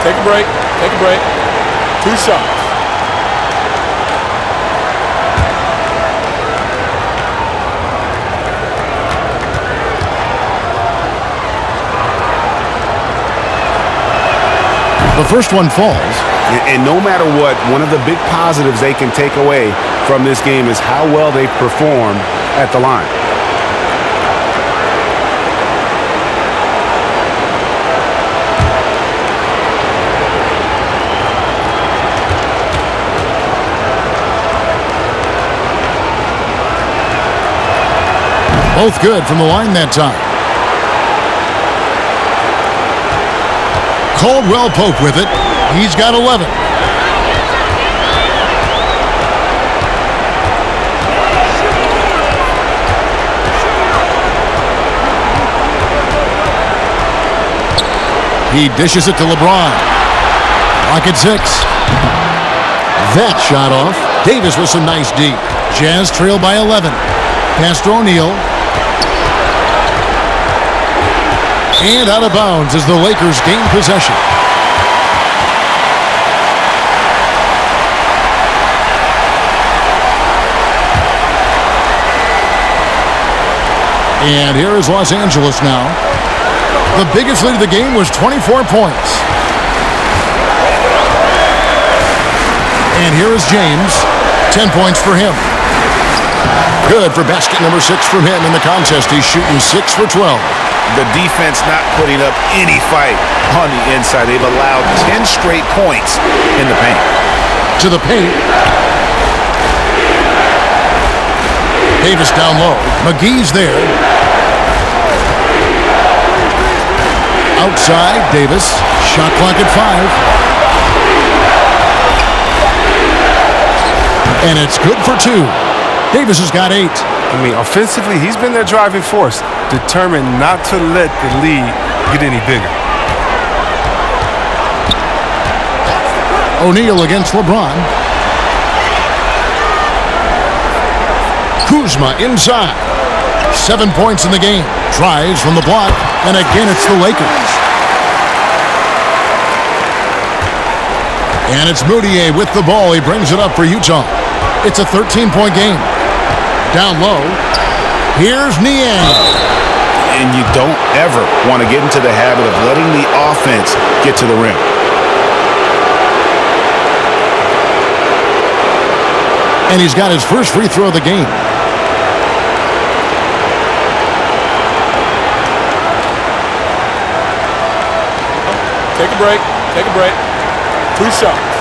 Take a break. Take a break. 2 shots. The first one falls. And no matter what, one of the big positives they can take away from this game is how well they perform at the line. Both good from the line that time. Caldwell Pope with it. He's got 11. He dishes it to LeBron. Lock at 6. That shot off. Davis with some nice deep. Jazz trail by 11. Pass to O'Neal. And out of bounds as the Lakers gain possession. And here is Los Angeles now. The biggest lead of the game was 24 points. And here is James. 10 points for him. Good for basket number 6 from him in the contest. He's shooting 6 for 12. The defense not putting up any fight on the inside. They've allowed 10 straight points in the paint. To the paint. Davis down low. McGee's there. Outside, Davis. Shot clock at 5. And it's good for 2. Davis has got 8. I mean, offensively, he's been their driving force, determined not to let the lead get any bigger. O'Neal against LeBron. Kuzma inside. 7 points in the game. Tries from the block, and again it's the Lakers. And it's Mudiay with the ball. He brings it up for Utah. It's a 13-point game. Down low, here's Niang. And you don't ever want to get into the habit of letting the offense get to the rim. And he's got his first free throw of the game. Take a break. Take a break. 2 shots.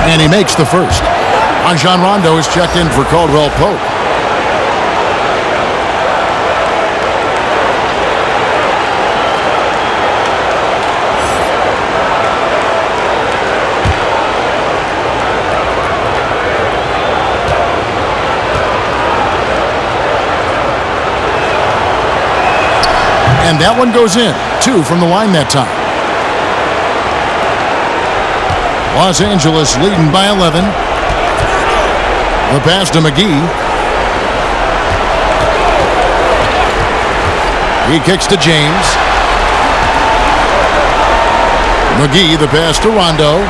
And he makes the first. Rajon Rondo is checked in for Caldwell Pope. And that one goes in. 2 from the line that time. Los Angeles leading by 11. The pass to McGee. He kicks to James. McGee, the pass to Rondo.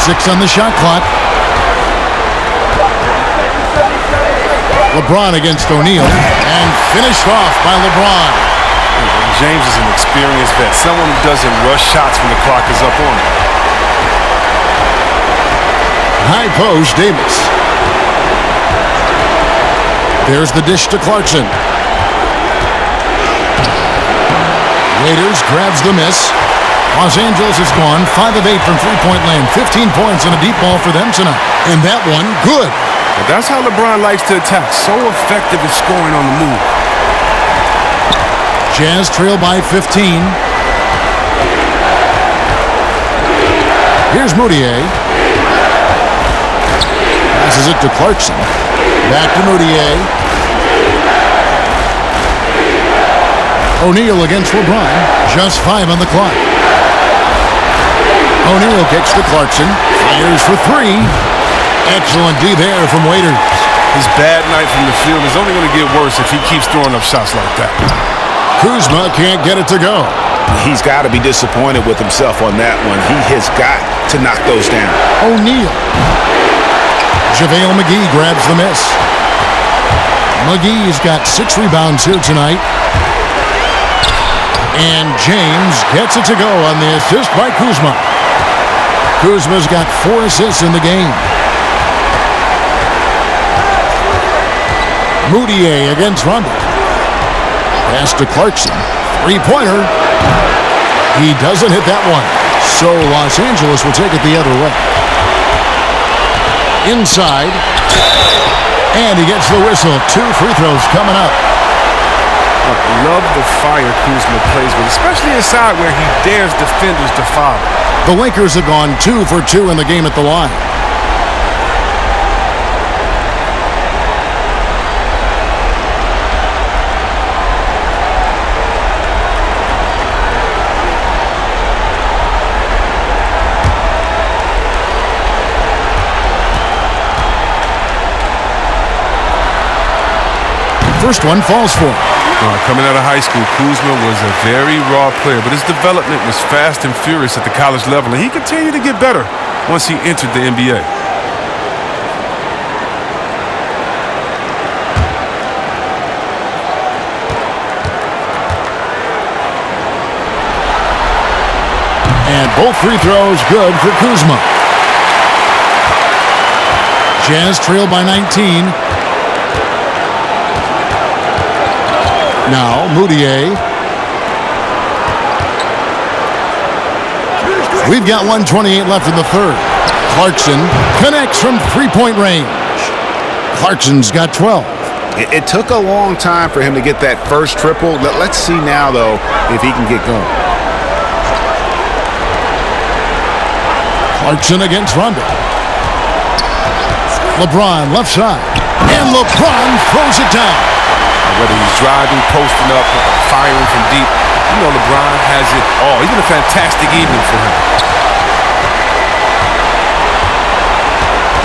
6 on the shot clock. LeBron against O'Neal. And finished off by LeBron. James is an experienced vet. Someone who doesn't rush shots when the clock is up on him. High post, Davis. There's the dish to Clarkson. Raiders grabs the miss. Los Angeles is gone 5 of 8 from three-point land. 15 points and a deep ball for them tonight. And that one, good. But that's how LeBron likes to attack. So effective at scoring on the move. Jazz trail by 15. Here's Moutier. Passes it to Clarkson. Back to Moutier. O'Neal against LeBron. Just 5 on the clock. O'Neal kicks to Clarkson. Fires for 3. Excellent D there from Waiters. His bad night from the field is only going to get worse if he keeps throwing up shots like that. Kuzma can't get it to go. He's got to be disappointed with himself on that one. He has got to knock those down. O'Neal. JaVale McGee grabs the miss. McGee's got 6 rebounds here tonight. And James gets it to go on the assist by Kuzma. Kuzma's got 4 assists in the game. Moutier against Rondo. Pass to Clarkson. 3-pointer. He doesn't hit that one. So Los Angeles will take it the other way. Inside. And he gets the whistle. 2 free throws coming up. Love the fire Kuzma plays with, especially inside where he dares defenders to foul. The Lakers have gone 2 for 2 in the game at the line. First one falls for him. Coming out of high school, Kuzma was a very raw player, but his development was fast and furious at the college level, and he continued to get better once he entered the NBA. And both free throws good for Kuzma. Jazz trail by 19. Now, Moutier. We've got 1:28 left in the third. Clarkson connects from three-point range. Clarkson's got 12. It took a long time for him to get that first triple. Let's see now, though, if he can get going. Clarkson against Rondo. LeBron left side. And LeBron throws it down. Whether he's driving, posting up, firing from deep, you know LeBron has it all. It's been a fantastic evening for him.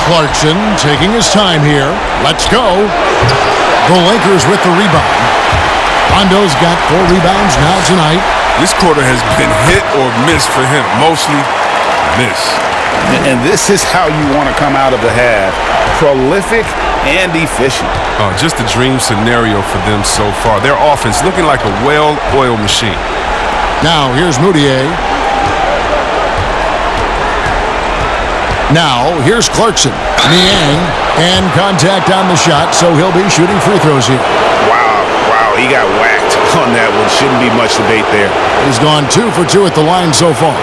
Clarkson taking his time here. Let's go. The Lakers with the rebound. Rondo's got 4 rebounds now tonight. This quarter has been hit or miss for him. Mostly miss. And this is how you want to come out of the half. Prolific and efficient. Just a dream scenario for them so far. Their offense looking like a well-oiled machine. Now, here's Moutier. Now, here's Clarkson. Niang, and contact on the shot, so he'll be shooting free throws here. Wow, he got whacked on that one. Shouldn't be much debate there. He's gone 2 for 2 at the line so far.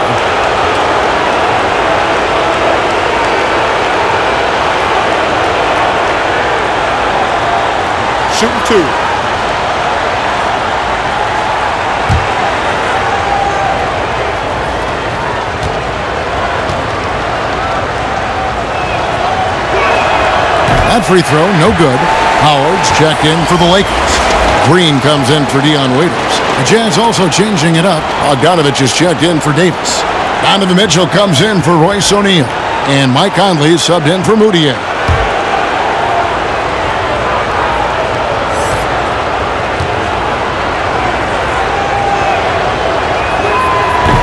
Shooting 2. That free throw, no good. Howard's checked in for the Lakers. Green comes in for Dion Waiters. The Jazz also changing it up. Bogdanovich is checked in for Davis. Donovan Mitchell comes in for Royce O'Neal. And Mike Conley is subbed in for Moutier.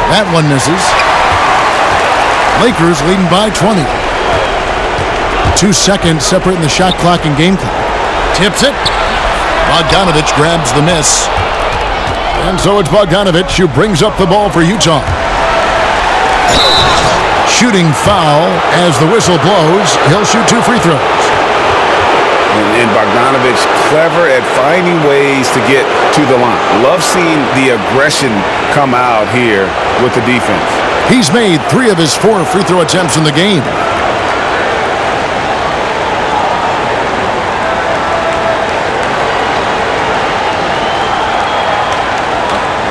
That one misses. Lakers leading by 20. 2 seconds separating the shot clock and game clock. Tips it. Bogdanovich grabs the miss. And so it's Bogdanovich who brings up the ball for Utah. Shooting foul as the whistle blows. He'll shoot 2 free throws. And Bogdanovich clever at finding ways to get to the line. Love seeing the aggression come out here with the defense. He's made 3 of his 4 free throw attempts in the game.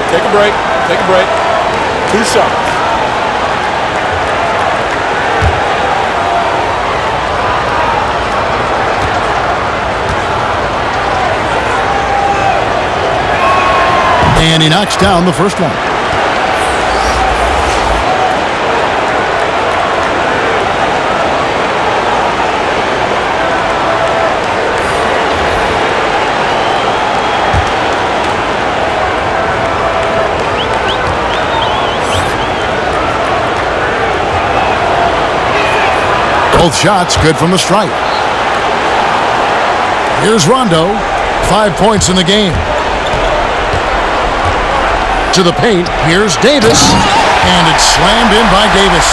Take a break. Take a break. 2 shots. And he knocks down the first one. Both shots good from the stripe. Here's Rondo. 5 points in the game. To the paint, here's Davis, and it's slammed in by Davis.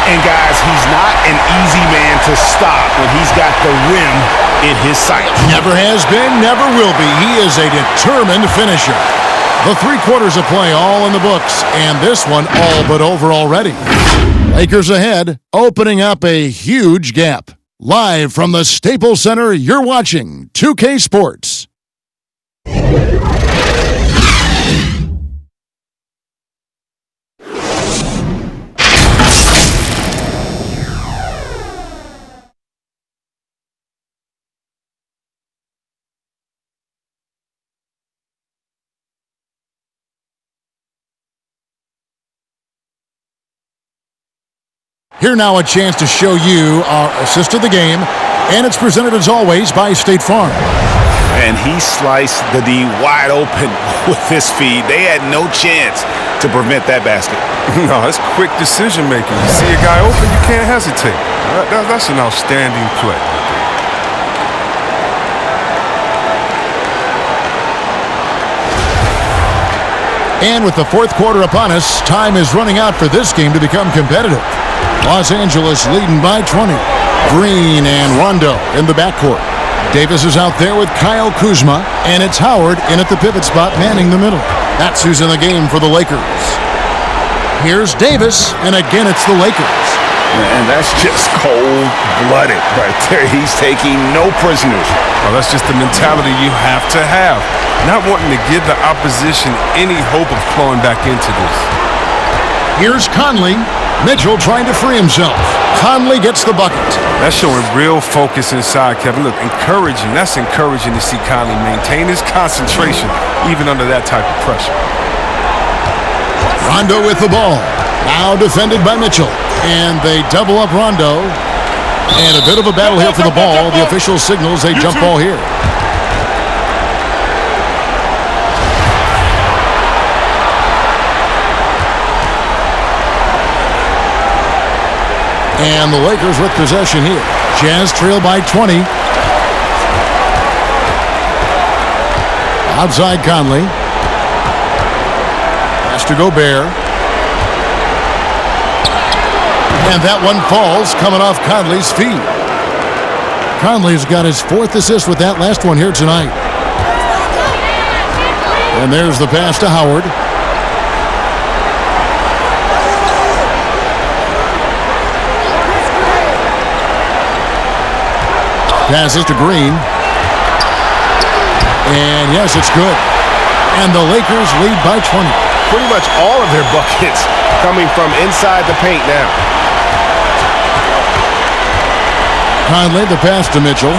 And guys, he's not an easy man to stop when he's got the rim in his sights. Never has been, never will be. He is a determined finisher. The 3 quarters of play all in the books, and this one all but over already. Lakers ahead, opening up a huge gap. Live from the Staples Center, you're watching 2K Sports. Here now a chance to show you our assist of the game, and it's presented as always by State Farm. And he sliced the D wide open with his feed. They had no chance to prevent that basket. No, that's quick decision making. You see a guy open, you can't hesitate. That's an outstanding play. And with the 4th quarter upon us, time is running out for this game to become competitive. Los Angeles leading by 20. Green and Rondo in the backcourt. Davis is out there with Kyle Kuzma, and it's Howard in at the pivot spot manning the middle. That's who's in the game for the Lakers. Here's Davis, and again it's the Lakers. And that's just cold-blooded right there. He's taking no prisoners. Well, that's just the mentality you have to have. Not wanting to give the opposition any hope of clawing back into this. Here's Conley. Mitchell trying to free himself. Conley gets the bucket. That's showing real focus inside, Kevin. Look, encouraging. That's encouraging to see Conley maintain his concentration even under that type of pressure. Rondo with the ball. Now defended by Mitchell. And they double up Rondo. And a bit of a battle here for the ball. The official signals a jump ball here. And the Lakers with possession here. Jazz trail by 20. Outside Conley. Pass to Gobert. And that one falls, coming off Conley's feet. Conley's got his 4th assist with that last one here tonight. And there's the pass to Howard. Passes to Green. And yes, it's good. And the Lakers lead by 20. Pretty much all of their buckets coming from inside the paint now. Conley, the pass to Mitchell.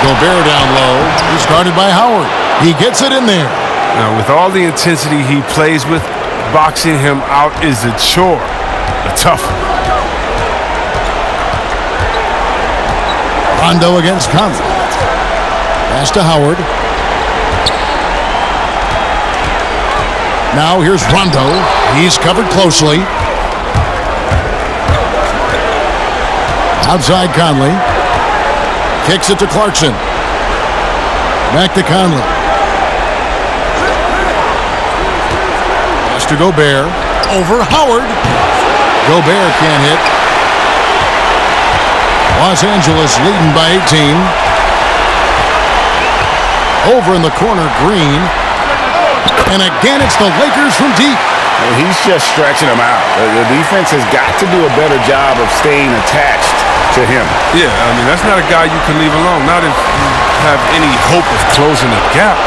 Gobert down low. He's guarded by Howard. He gets it in there. Now, with all the intensity he plays with, boxing him out is a chore. A tough one. Rondo against Conley. Pass to Howard. Now here's Rondo. He's covered closely. Outside Conley. Kicks it to Clarkson. Back to Conley. Pass to Gobert. Over Howard. Gobert can't hit. Los Angeles leading by 18. Over in the corner, Green. And again, it's the Lakers from deep. Well, he's just stretching them out. The defense has got to do a better job of staying attached to him. Yeah, I mean, that's not a guy you can leave alone. Not if you have any hope of closing the gap.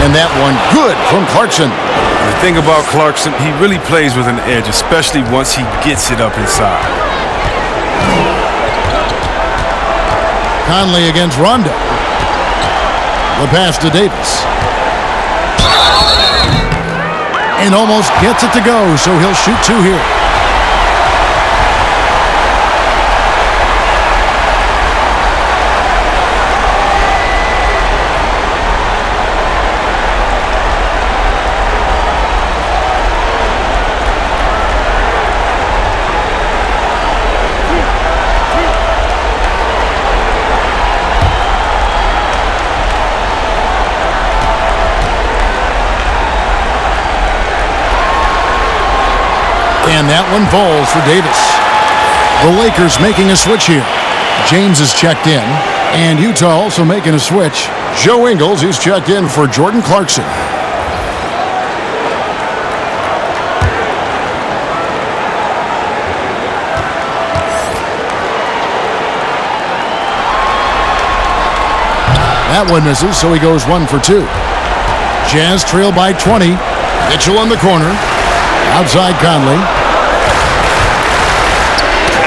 And that one good from Clarkson. The thing about Clarkson, he really plays with an edge, especially once he gets it up inside. Conley against Rondo. The pass to Davis. And almost gets it to go, so he'll shoot two here. And that one falls for Davis. The Lakers making a switch here. James is checked in. And Utah also making a switch. Joe Ingles is checked in for Jordan Clarkson. That one misses, so he goes 1 for 2. Jazz trail by 20. Mitchell in the corner. Outside Conley.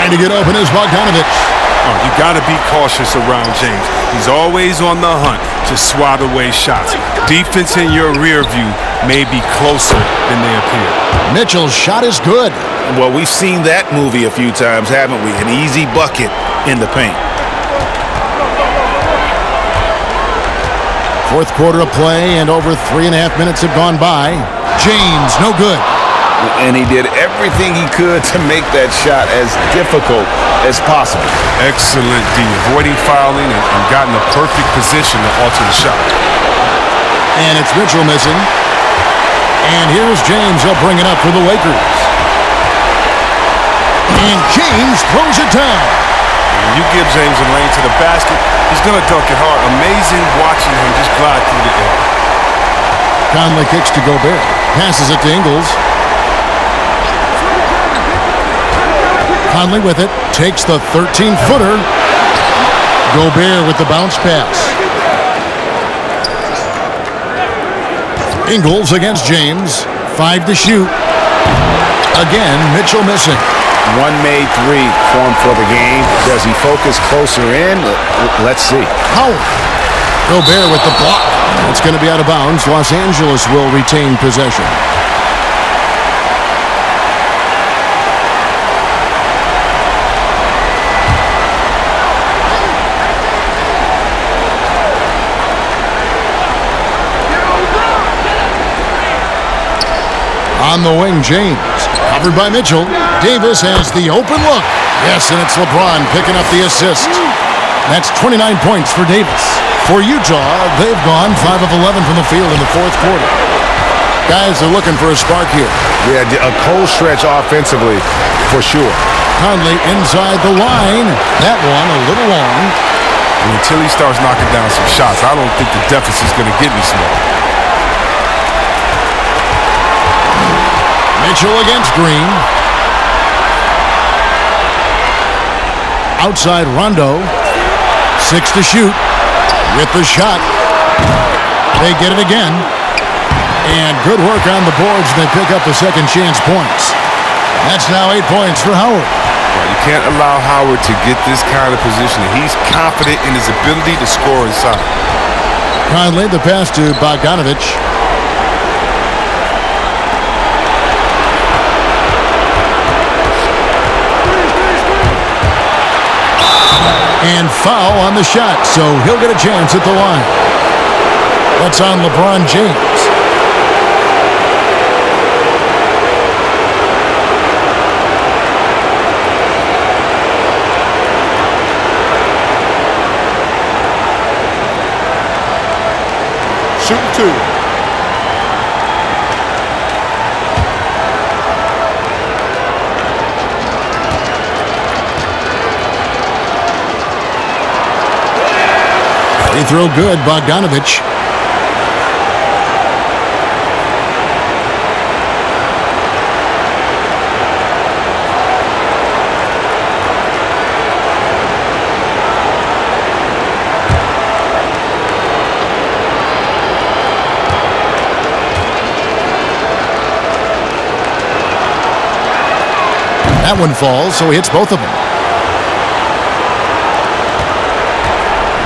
Trying to get open is Bogdanovic. Oh, you got to be cautious around James. He's always on the hunt to swat away shots. Defense in your rear view may be closer than they appear. Mitchell's shot is good. Well, we've seen that movie a few times, haven't we? An easy bucket in the paint. Fourth quarter of play, and over 3.5 minutes have gone by. James, no good. And he did everything he could to make that shot as difficult as possible. Excellent D, avoiding fouling and got in the perfect position to alter the shot. And it's Mitchell missing. And here's James. He'll bring it up for the Lakers. And James throws it down. When you give James a lane to the basket, he's going to dunk it hard. Amazing watching him just glide through the air. Conley kicks to Gobert. Passes it to Ingles. Conley with it, takes the 13-footer. Gobert with the bounce pass. Ingles against James. 5 to shoot. Again, Mitchell missing. One made three formed for the game. Does he focus closer in? Let's see. Howard. Gobert with the block. It's going to be out of bounds. Los Angeles will retain possession. On the wing, James. Covered by Mitchell. Davis has the open look. Yes, and it's LeBron picking up the assist. That's 29 points for Davis. For Utah, they've gone 5 of 11 from the field in the fourth quarter. Guys are looking for a spark here. Yeah, a cold stretch offensively, for sure. Conley inside the line. That one a little long. And until he starts knocking down some shots, I don't think the deficit's going to get me small. Mitchell against Green. Outside Rondo. 6 to shoot. With the shot. They get it again. And good work on the boards. They pick up the second chance points. That's now 8 points for Howard. You can't allow Howard to get this kind of position. He's confident in his ability to score inside. Conley, the pass to Bogdanovich. And foul on the shot, so he'll get a chance at the line. That's on LeBron James. Shoot 2. Free throw good, Bogdanovich. That one falls, so he hits both of them.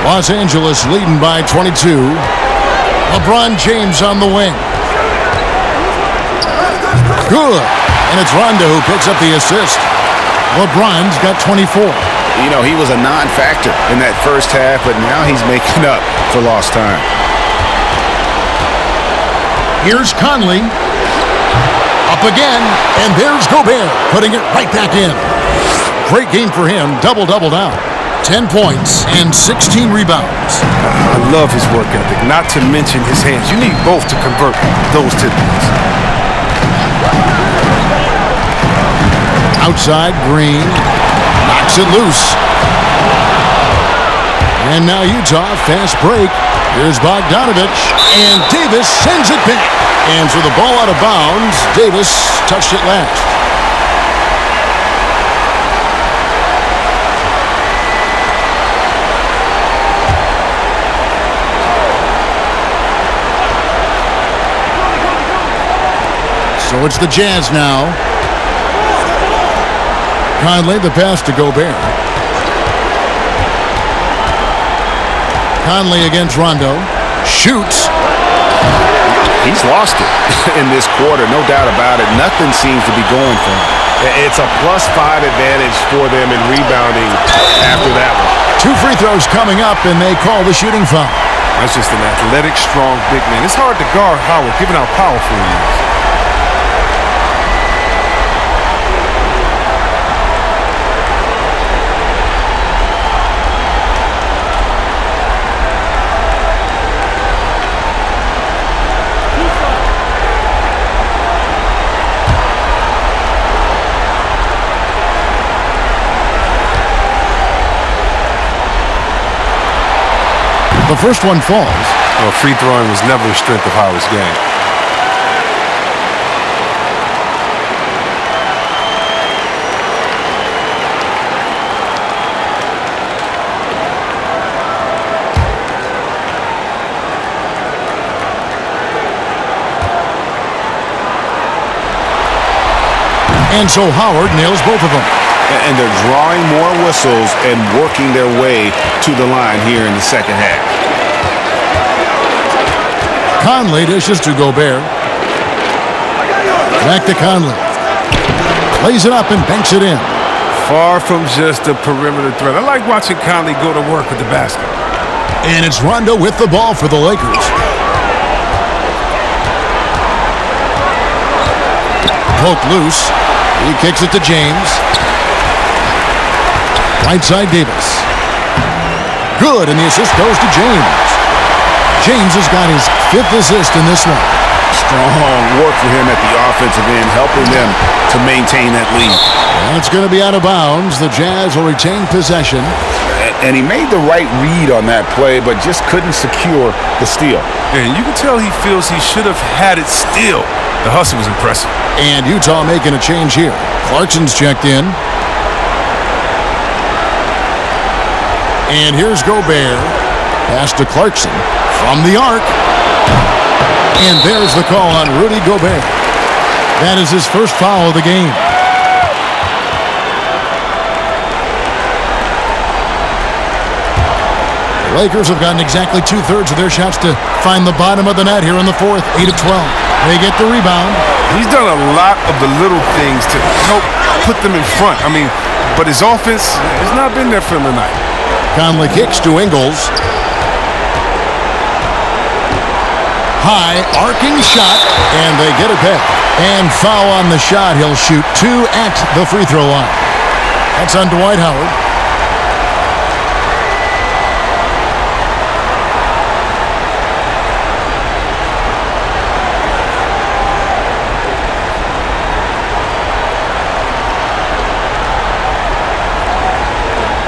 Los Angeles leading by 22. LeBron James on the wing. Good. And it's Rondo who picks up the assist. LeBron's got 24. You know, he was a non-factor in that first half, but now he's making up for lost time. Here's Conley. Up again. And there's Gobert putting it right back in. Great game for him. Double-double now. 10 points and 16 rebounds. I love his work ethic, not to mention his hands. You need both to convert those typicals. Outside, Green knocks it loose. And now Utah, fast break. Here's Bogdanovich, and Davis sends it back. And so the ball out of bounds, Davis touched it last. So it's the Jazz now. Conley, the pass to Gobert. Conley against Rondo. Shoots. He's lost it in this quarter, no doubt about it. Nothing seems to be going for him. It's a +5 advantage for them in rebounding after that one. 2 free throws coming up, and they call the shooting foul. That's just an athletic, strong big man. It's hard to guard Howard, given how powerful he is. The first one falls. Well, free throwing was never the strength of Howard's game. And so Howard nails both of them. And they're drawing more whistles and working their way to the line here in the second half. Conley dishes to Gobert. Back to Conley. Lays it up and banks it in. Far from just a perimeter threat. I like watching Conley go to work with the basket. And it's Rondo with the ball for the Lakers. Poke loose. He kicks it to James. Right side Davis. Good, and the assist goes to James. James has got his 5th assist in this one. Strong work for him at the offensive end, helping them to maintain that lead. That's going to be out of bounds. The Jazz will retain possession. And he made the right read on that play, but just couldn't secure the steal. And you can tell he feels he should have had it still. The hustle was impressive. And Utah making a change here. Clarkson's checked in. And here's Gobert. Pass to Clarkson from the arc. And there's the call on Rudy Gobert. That is his first foul of the game. Lakers have gotten exactly 2/3 of their shots to find the bottom of the net here in the fourth, 8 of 12. They get the rebound. He's done a lot of the little things to help put them in front. But his offense has not been there for him tonight. Conley kicks to Ingles. High, arcing shot, and they get it back. And foul on the shot. He'll shoot 2 at the free throw line. That's on Dwight Howard.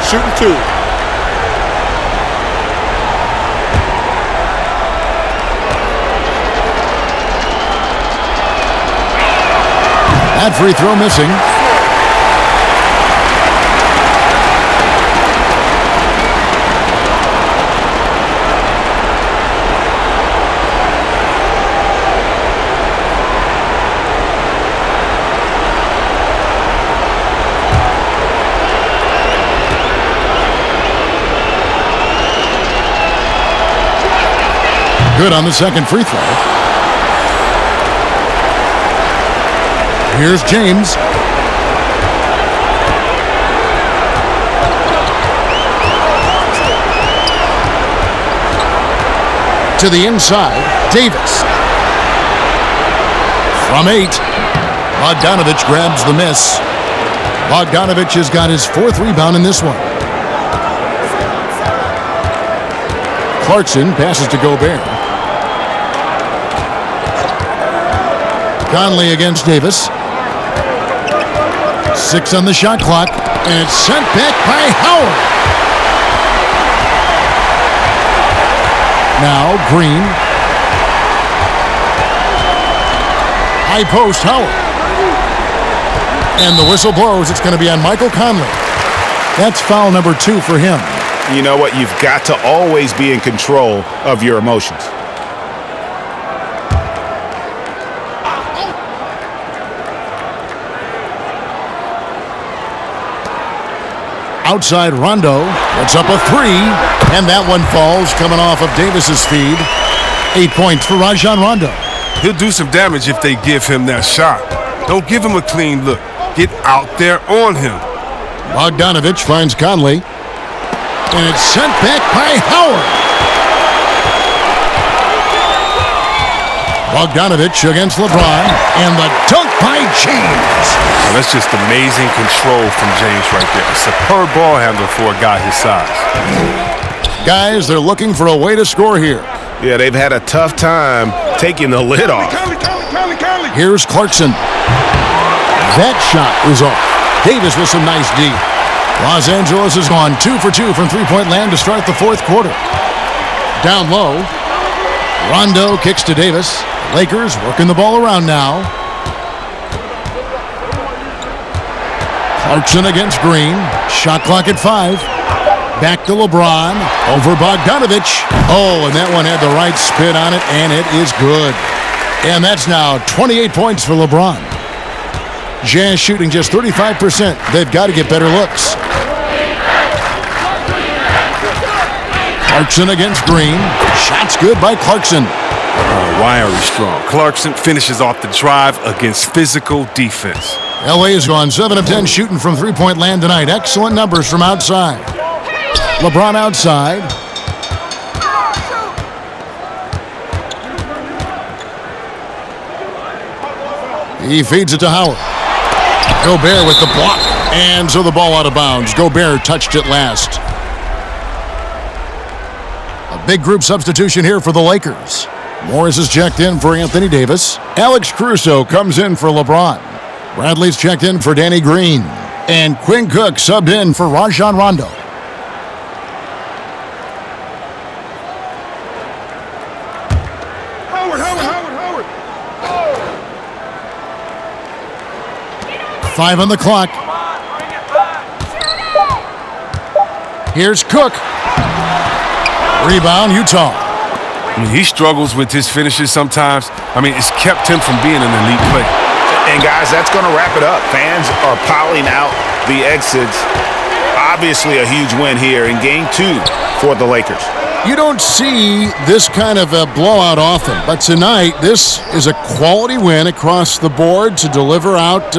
Shooting 2. That free throw missing. Good on the second free throw. Here's James. To the inside, Davis. From 8, Bogdanovich grabs the miss. Bogdanovich has got his 4th rebound in this one. Clarkson passes to Gobert. Conley against Davis. 6 on the shot clock, and it's sent back by Howard. Now Green. High post, Howard. And the whistle blows. It's going to be on Michael Conley. That's foul number 2 for him. You know what? You've got to always be in control of your emotions. Outside Rondo, puts up a 3, and that one falls coming off of Davis's feed. 8 points for Rajon Rondo. He'll do some damage if they give him that shot. Don't give him a clean look. Get out there on him. Bogdanovich finds Conley, and it's sent back by Howard. Bogdanovich against LeBron, and the dunk by James. Well, that's just amazing control from James right there. A superb ball handler for a guy his size. Guys, they're looking for a way to score here. Yeah, they've had a tough time taking the lid off. Here's Clarkson. That shot is off. Davis with some nice D. Los Angeles has gone 2 for 2 from three-point land to start the fourth quarter. Down low, Rondo kicks to Davis. Lakers working the ball around now. Clarkson against Green. Shot clock at 5. Back to LeBron. Over Bogdanovich. Oh, and that one had the right spin on it, and it is good. And that's now 28 points for LeBron. Jazz shooting just 35%. They've got to get better looks. Clarkson against Green. Shot's good by Clarkson. Wiry strong. Clarkson finishes off the drive against physical defense. LA has gone 7 of 10 shooting from three-point land tonight. Excellent numbers from outside. LeBron outside. He feeds it to Howard. Gobert with the block. And so the ball out of bounds. Gobert touched it last. A big group substitution here for the Lakers. Morris is checked in for Anthony Davis. Alex Caruso comes in for LeBron. Bradley's checked in for Danny Green. And Quinn Cook subbed in for Rajon Rondo. Howard. 5 on the clock. Here's Cook. Rebound, Utah. He struggles with his finishes sometimes. It's kept him from being an elite player. And guys, that's going to wrap it up. Fans are piling out the exits. Obviously a huge win here in Game 2 for the Lakers. You don't see this kind of a blowout often, but tonight this is a quality win across the board to deliver out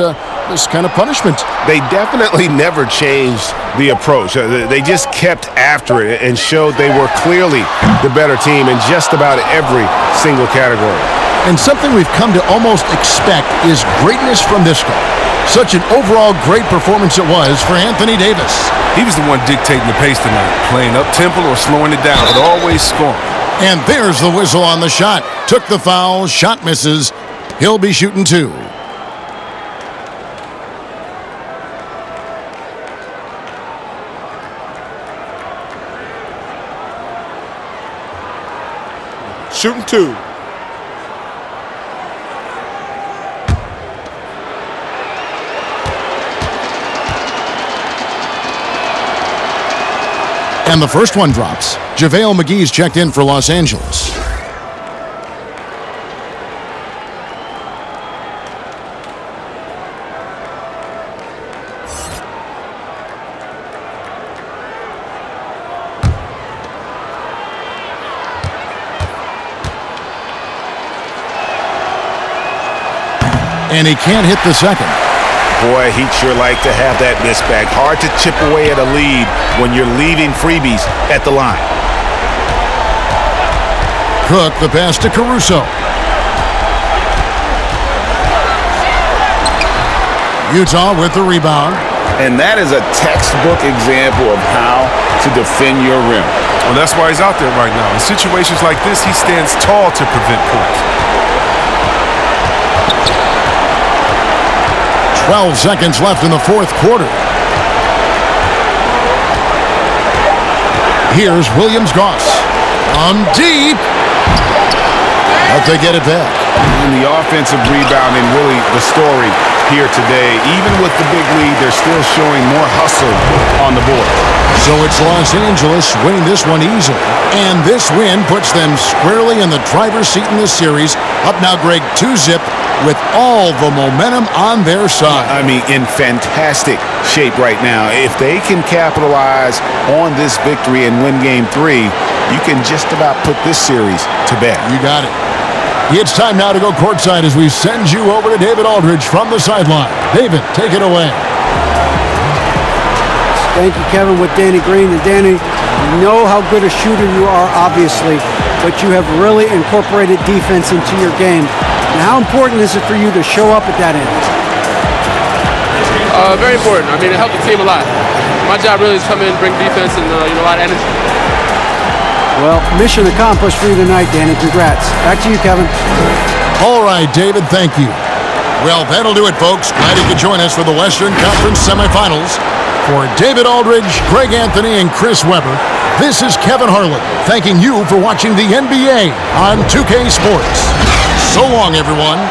this kind of punishment. They definitely never changed the approach. They just kept after it and showed they were clearly the better team in just about every single category. And something we've come to almost expect is greatness from this guy. Such an overall great performance it was for Anthony Davis. He was the one dictating the pace tonight, playing up-tempo or slowing it down, but always scoring. And there's the whistle on the shot. Took the foul, shot misses. He'll be shooting 2. Shooting 2. And the first one drops. JaVale McGee's checked in for Los Angeles. And he can't hit the second. Boy, he'd sure like to have that miss back. Hard to chip away at a lead when you're leaving freebies at the line. Cook, the pass to Caruso. Utah with the rebound. And that is a textbook example of how to defend your rim. Well, that's why he's out there right now. In situations like this, he stands tall to prevent points. 12 seconds left in the fourth quarter. Here's Williams-Goss. On deep. But they get it back. And the offensive rebounding really the story here today. Even with the big lead, they're still showing more hustle on the board. So it's Los Angeles winning this one easily. And this win puts them squarely in the driver's seat in this series. Up now, Greg, 2-zip with all the momentum on their side. I mean, in fantastic shape right now. If they can capitalize on this victory and win Game 3, you can just about put this series to bed. You got it. It's time now to go courtside as we send you over to David Aldridge from the sideline. David, take it away. Thank you, Kevin, with Danny Green. And Danny, we know how good a shooter you are, obviously, but you have really incorporated defense into your game. And how important is it for you to show up at that end? Very important. I mean, it helped the team a lot. My job really is come in, bring defense, and a lot of energy. Well, mission accomplished for you tonight, Danny. Congrats. Back to you, Kevin. All right, David, thank you. Well, that'll do it, folks. Glad you could join us for the Western Conference semifinals. For David Aldridge, Greg Anthony, and Chris Webber, this is Kevin Harlan thanking you for watching the NBA on 2K Sports. So long, everyone.